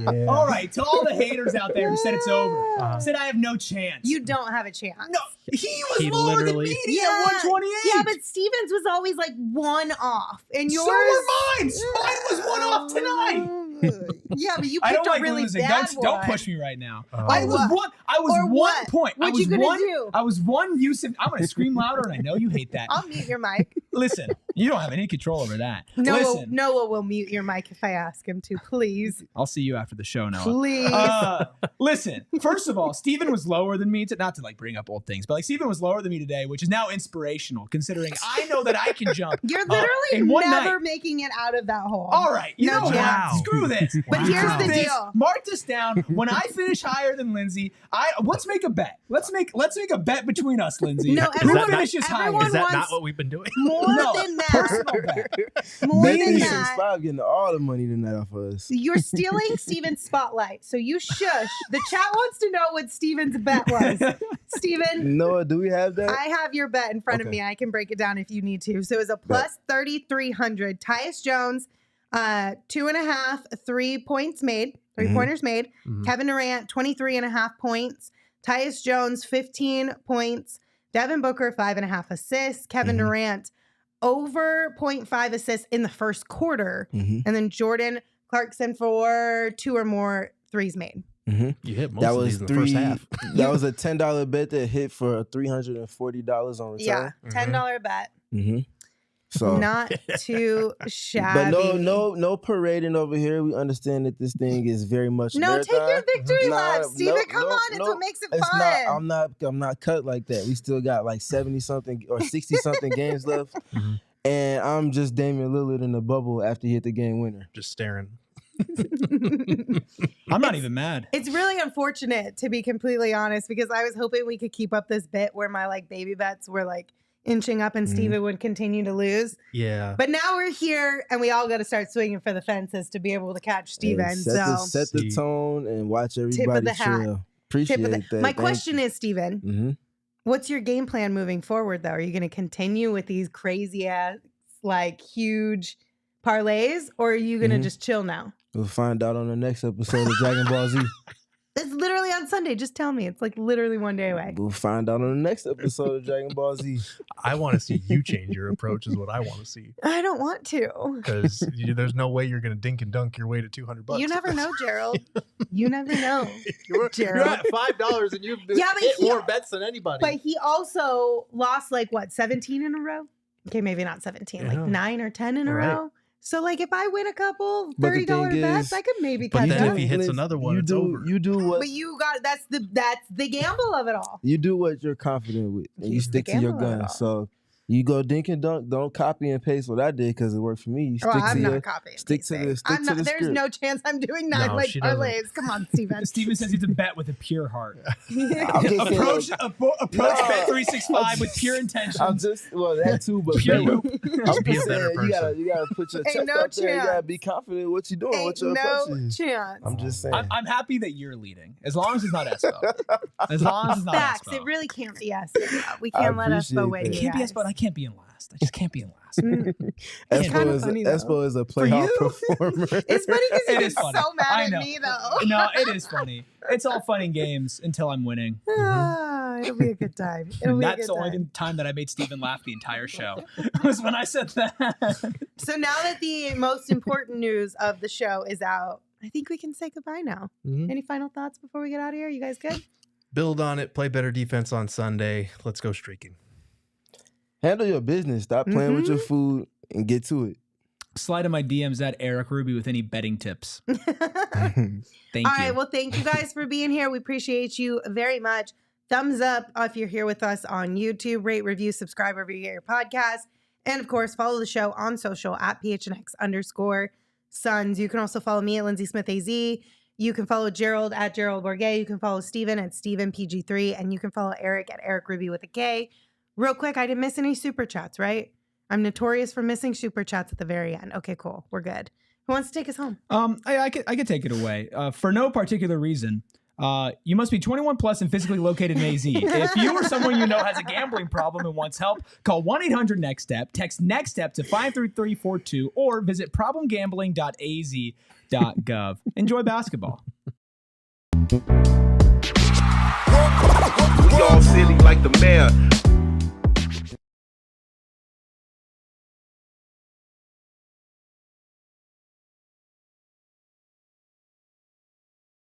Yeah. All right, to all the haters out there who said it's over, said I have no chance. You don't have a chance. No, he was He lower than literally- me at 128. Yeah, but Steven's was always like one off. And yours. so were mine. Mine was one off tonight. Yeah, but you I picked don't like a really losing. bad Don't one. push me right now. Oh. I was what? one. I was Or 1 what? point. What I was you gonna one. do? I was one Jusuf. I'm going to scream louder, and I know you hate that. I'll mute your mic. Listen, you don't have any control over that. Noah, Listen, Noah will mute your mic if I ask him to. Please. I'll see you after the show, Noah. Please. Listen, first of all, Steven was lower than me. Not to like bring up old things, but like Steven was lower than me today, which is now inspirational considering I know that I can jump. You're literally in one never night. making it out of that hole. All right, you No know chance. what? Screw this. But here's Screw the this. deal. Mark this down. When I finish higher than Lindsay, let's make a bet. Let's make a bet between us, Lindsay. No, Who everyone- finishes higher? everyone Is that wants- not what we've been doing? More No, than that. personal bet. More than Maybe that. 365 getting all the money tonight off of us. You're stealing Steven's spotlight. So you shush. The chat wants to know what Steven's bet was. Steven, Noah, do we have that? I have your bet in front of Okay. me. I can break it down if you need to. So it was a plus 3,300. Tyus Jones, 2.5 3-pointers made. Mhm. Kevin Durant, 23.5 points. Tyus Jones, 15 points. Devin Booker, 5.5 assists. Kevin Mhm. Durant, over 0.5 assists in the first quarter. Mhm. And then Jordan Clarkson for 2 or more threes made. Mhm. You hit most That of was these in the first half. That was a $10 bet that hit for $340 on return. Yeah, $10 bet. Mm-hmm. So, Not too shabby. but no parading over here. We understand that this thing is very much. No, take your marathon. victory Nah, lap, Steven. no, Come no, on, it's no. what makes it It's fun. not. I'm not cut like that. We still got like 70 something or 60 something games left, Mhm. and I'm just Damian Lillard in the bubble after he hit the game winner. Just staring. I'm not even mad. It's really unfortunate, to be completely honest, because I was hoping we could keep up this bit where my like baby bets were like inching up and Steven would continue to lose. Yeah. But now we're here and we all got to start swinging for the fences to be able to catch Steven. Set the tone and watch everybody trail. Appreciate that. My question is, Steven, what's your game plan moving forward, though? Are you going to continue with these crazy ass, like huge parlays, or are you going to just chill now? We'll find out on the next episode of Dragon Ball Z. It's literally on Sunday. Just tell me. It's like literally one day away. We'll find out on the next episode of Dragon Ball Z. I want to see you change your approach is what I want to see. I don't want to. Because there's no way you're going to dink and dunk your way to $200. You never know, Gerald. You never know. You're Gerald. at $5 and you've hit more bets than anybody. But he also lost like what, 17 in a row? Okay, maybe not 17, like 9 or 10 in a row. So, like, if I win a couple $30 bets, I could maybe catch up. But then if he hits another one, it's over. You do what? But you got that's the gamble of it all. You do what you're confident with, and you stick to your guns. So you go dink and dunk. Don't copy and paste what I did because it worked for me. You stick to I'm your, not copying. Stick to the There's script. no chance I'm doing 9 like parlays. Come on, Steven. Steven says he's a bet with a pure heart. Approach Bet365 with pure intention. I'm just that too, but Pure I'm be a better person. You gotta put your chest up there. You gotta be confident in what you're doing. What your approach is. Chance. I'm just saying. I'm happy that you're leading, as long as it's not Espo. As long as it's not Facts. Espo. It really can't be us. We can't let Espo win. It can't be Espo, and I can't be in last. I just can't be in last. Espo is a playoff performer. It's funny because It he's is funny. so mad I at know. me, though. No, it is funny. It's all fun and games until I'm winning. It'll be a good time. That's the only time that I made Steven laugh the entire show. Was when I said that. So now that the most important news of the show is out, I think we can say goodbye now. Any final thoughts before we get out of here? You guys good? Build on it. Play better defense on Sunday. Let's go streaking. Handle your business. Stop playing with your food and get to it. Slide in my DMs at Eric Ruby with any betting tips. Thank you. All right. Well, thank you guys for being here. We appreciate you very much. Thumbs up if you're here with us on YouTube. Rate, review, subscribe wherever you get your podcast. And, of course, follow the show on social at PHNX_Suns. You can also follow me at Lindsay Smith AZ. You can follow Gerald at Gerald Bourget. You can follow Steven at StevenPG3. And you can follow Eric at Eric Ruby with a K. Real quick, I didn't miss any super chats, right? I'm notorious for missing super chats at the very end. Okay, cool. We're good. Who wants to take us home? I could take it away. For no particular reason. You must be 21 plus and physically located in AZ. If you or someone you know has a gambling problem and wants help, call 1-800-NEXT-STEP, text NEXT STEP to 53342, or visit problemgambling.az.gov. Enjoy basketball. We all silly like the mayor.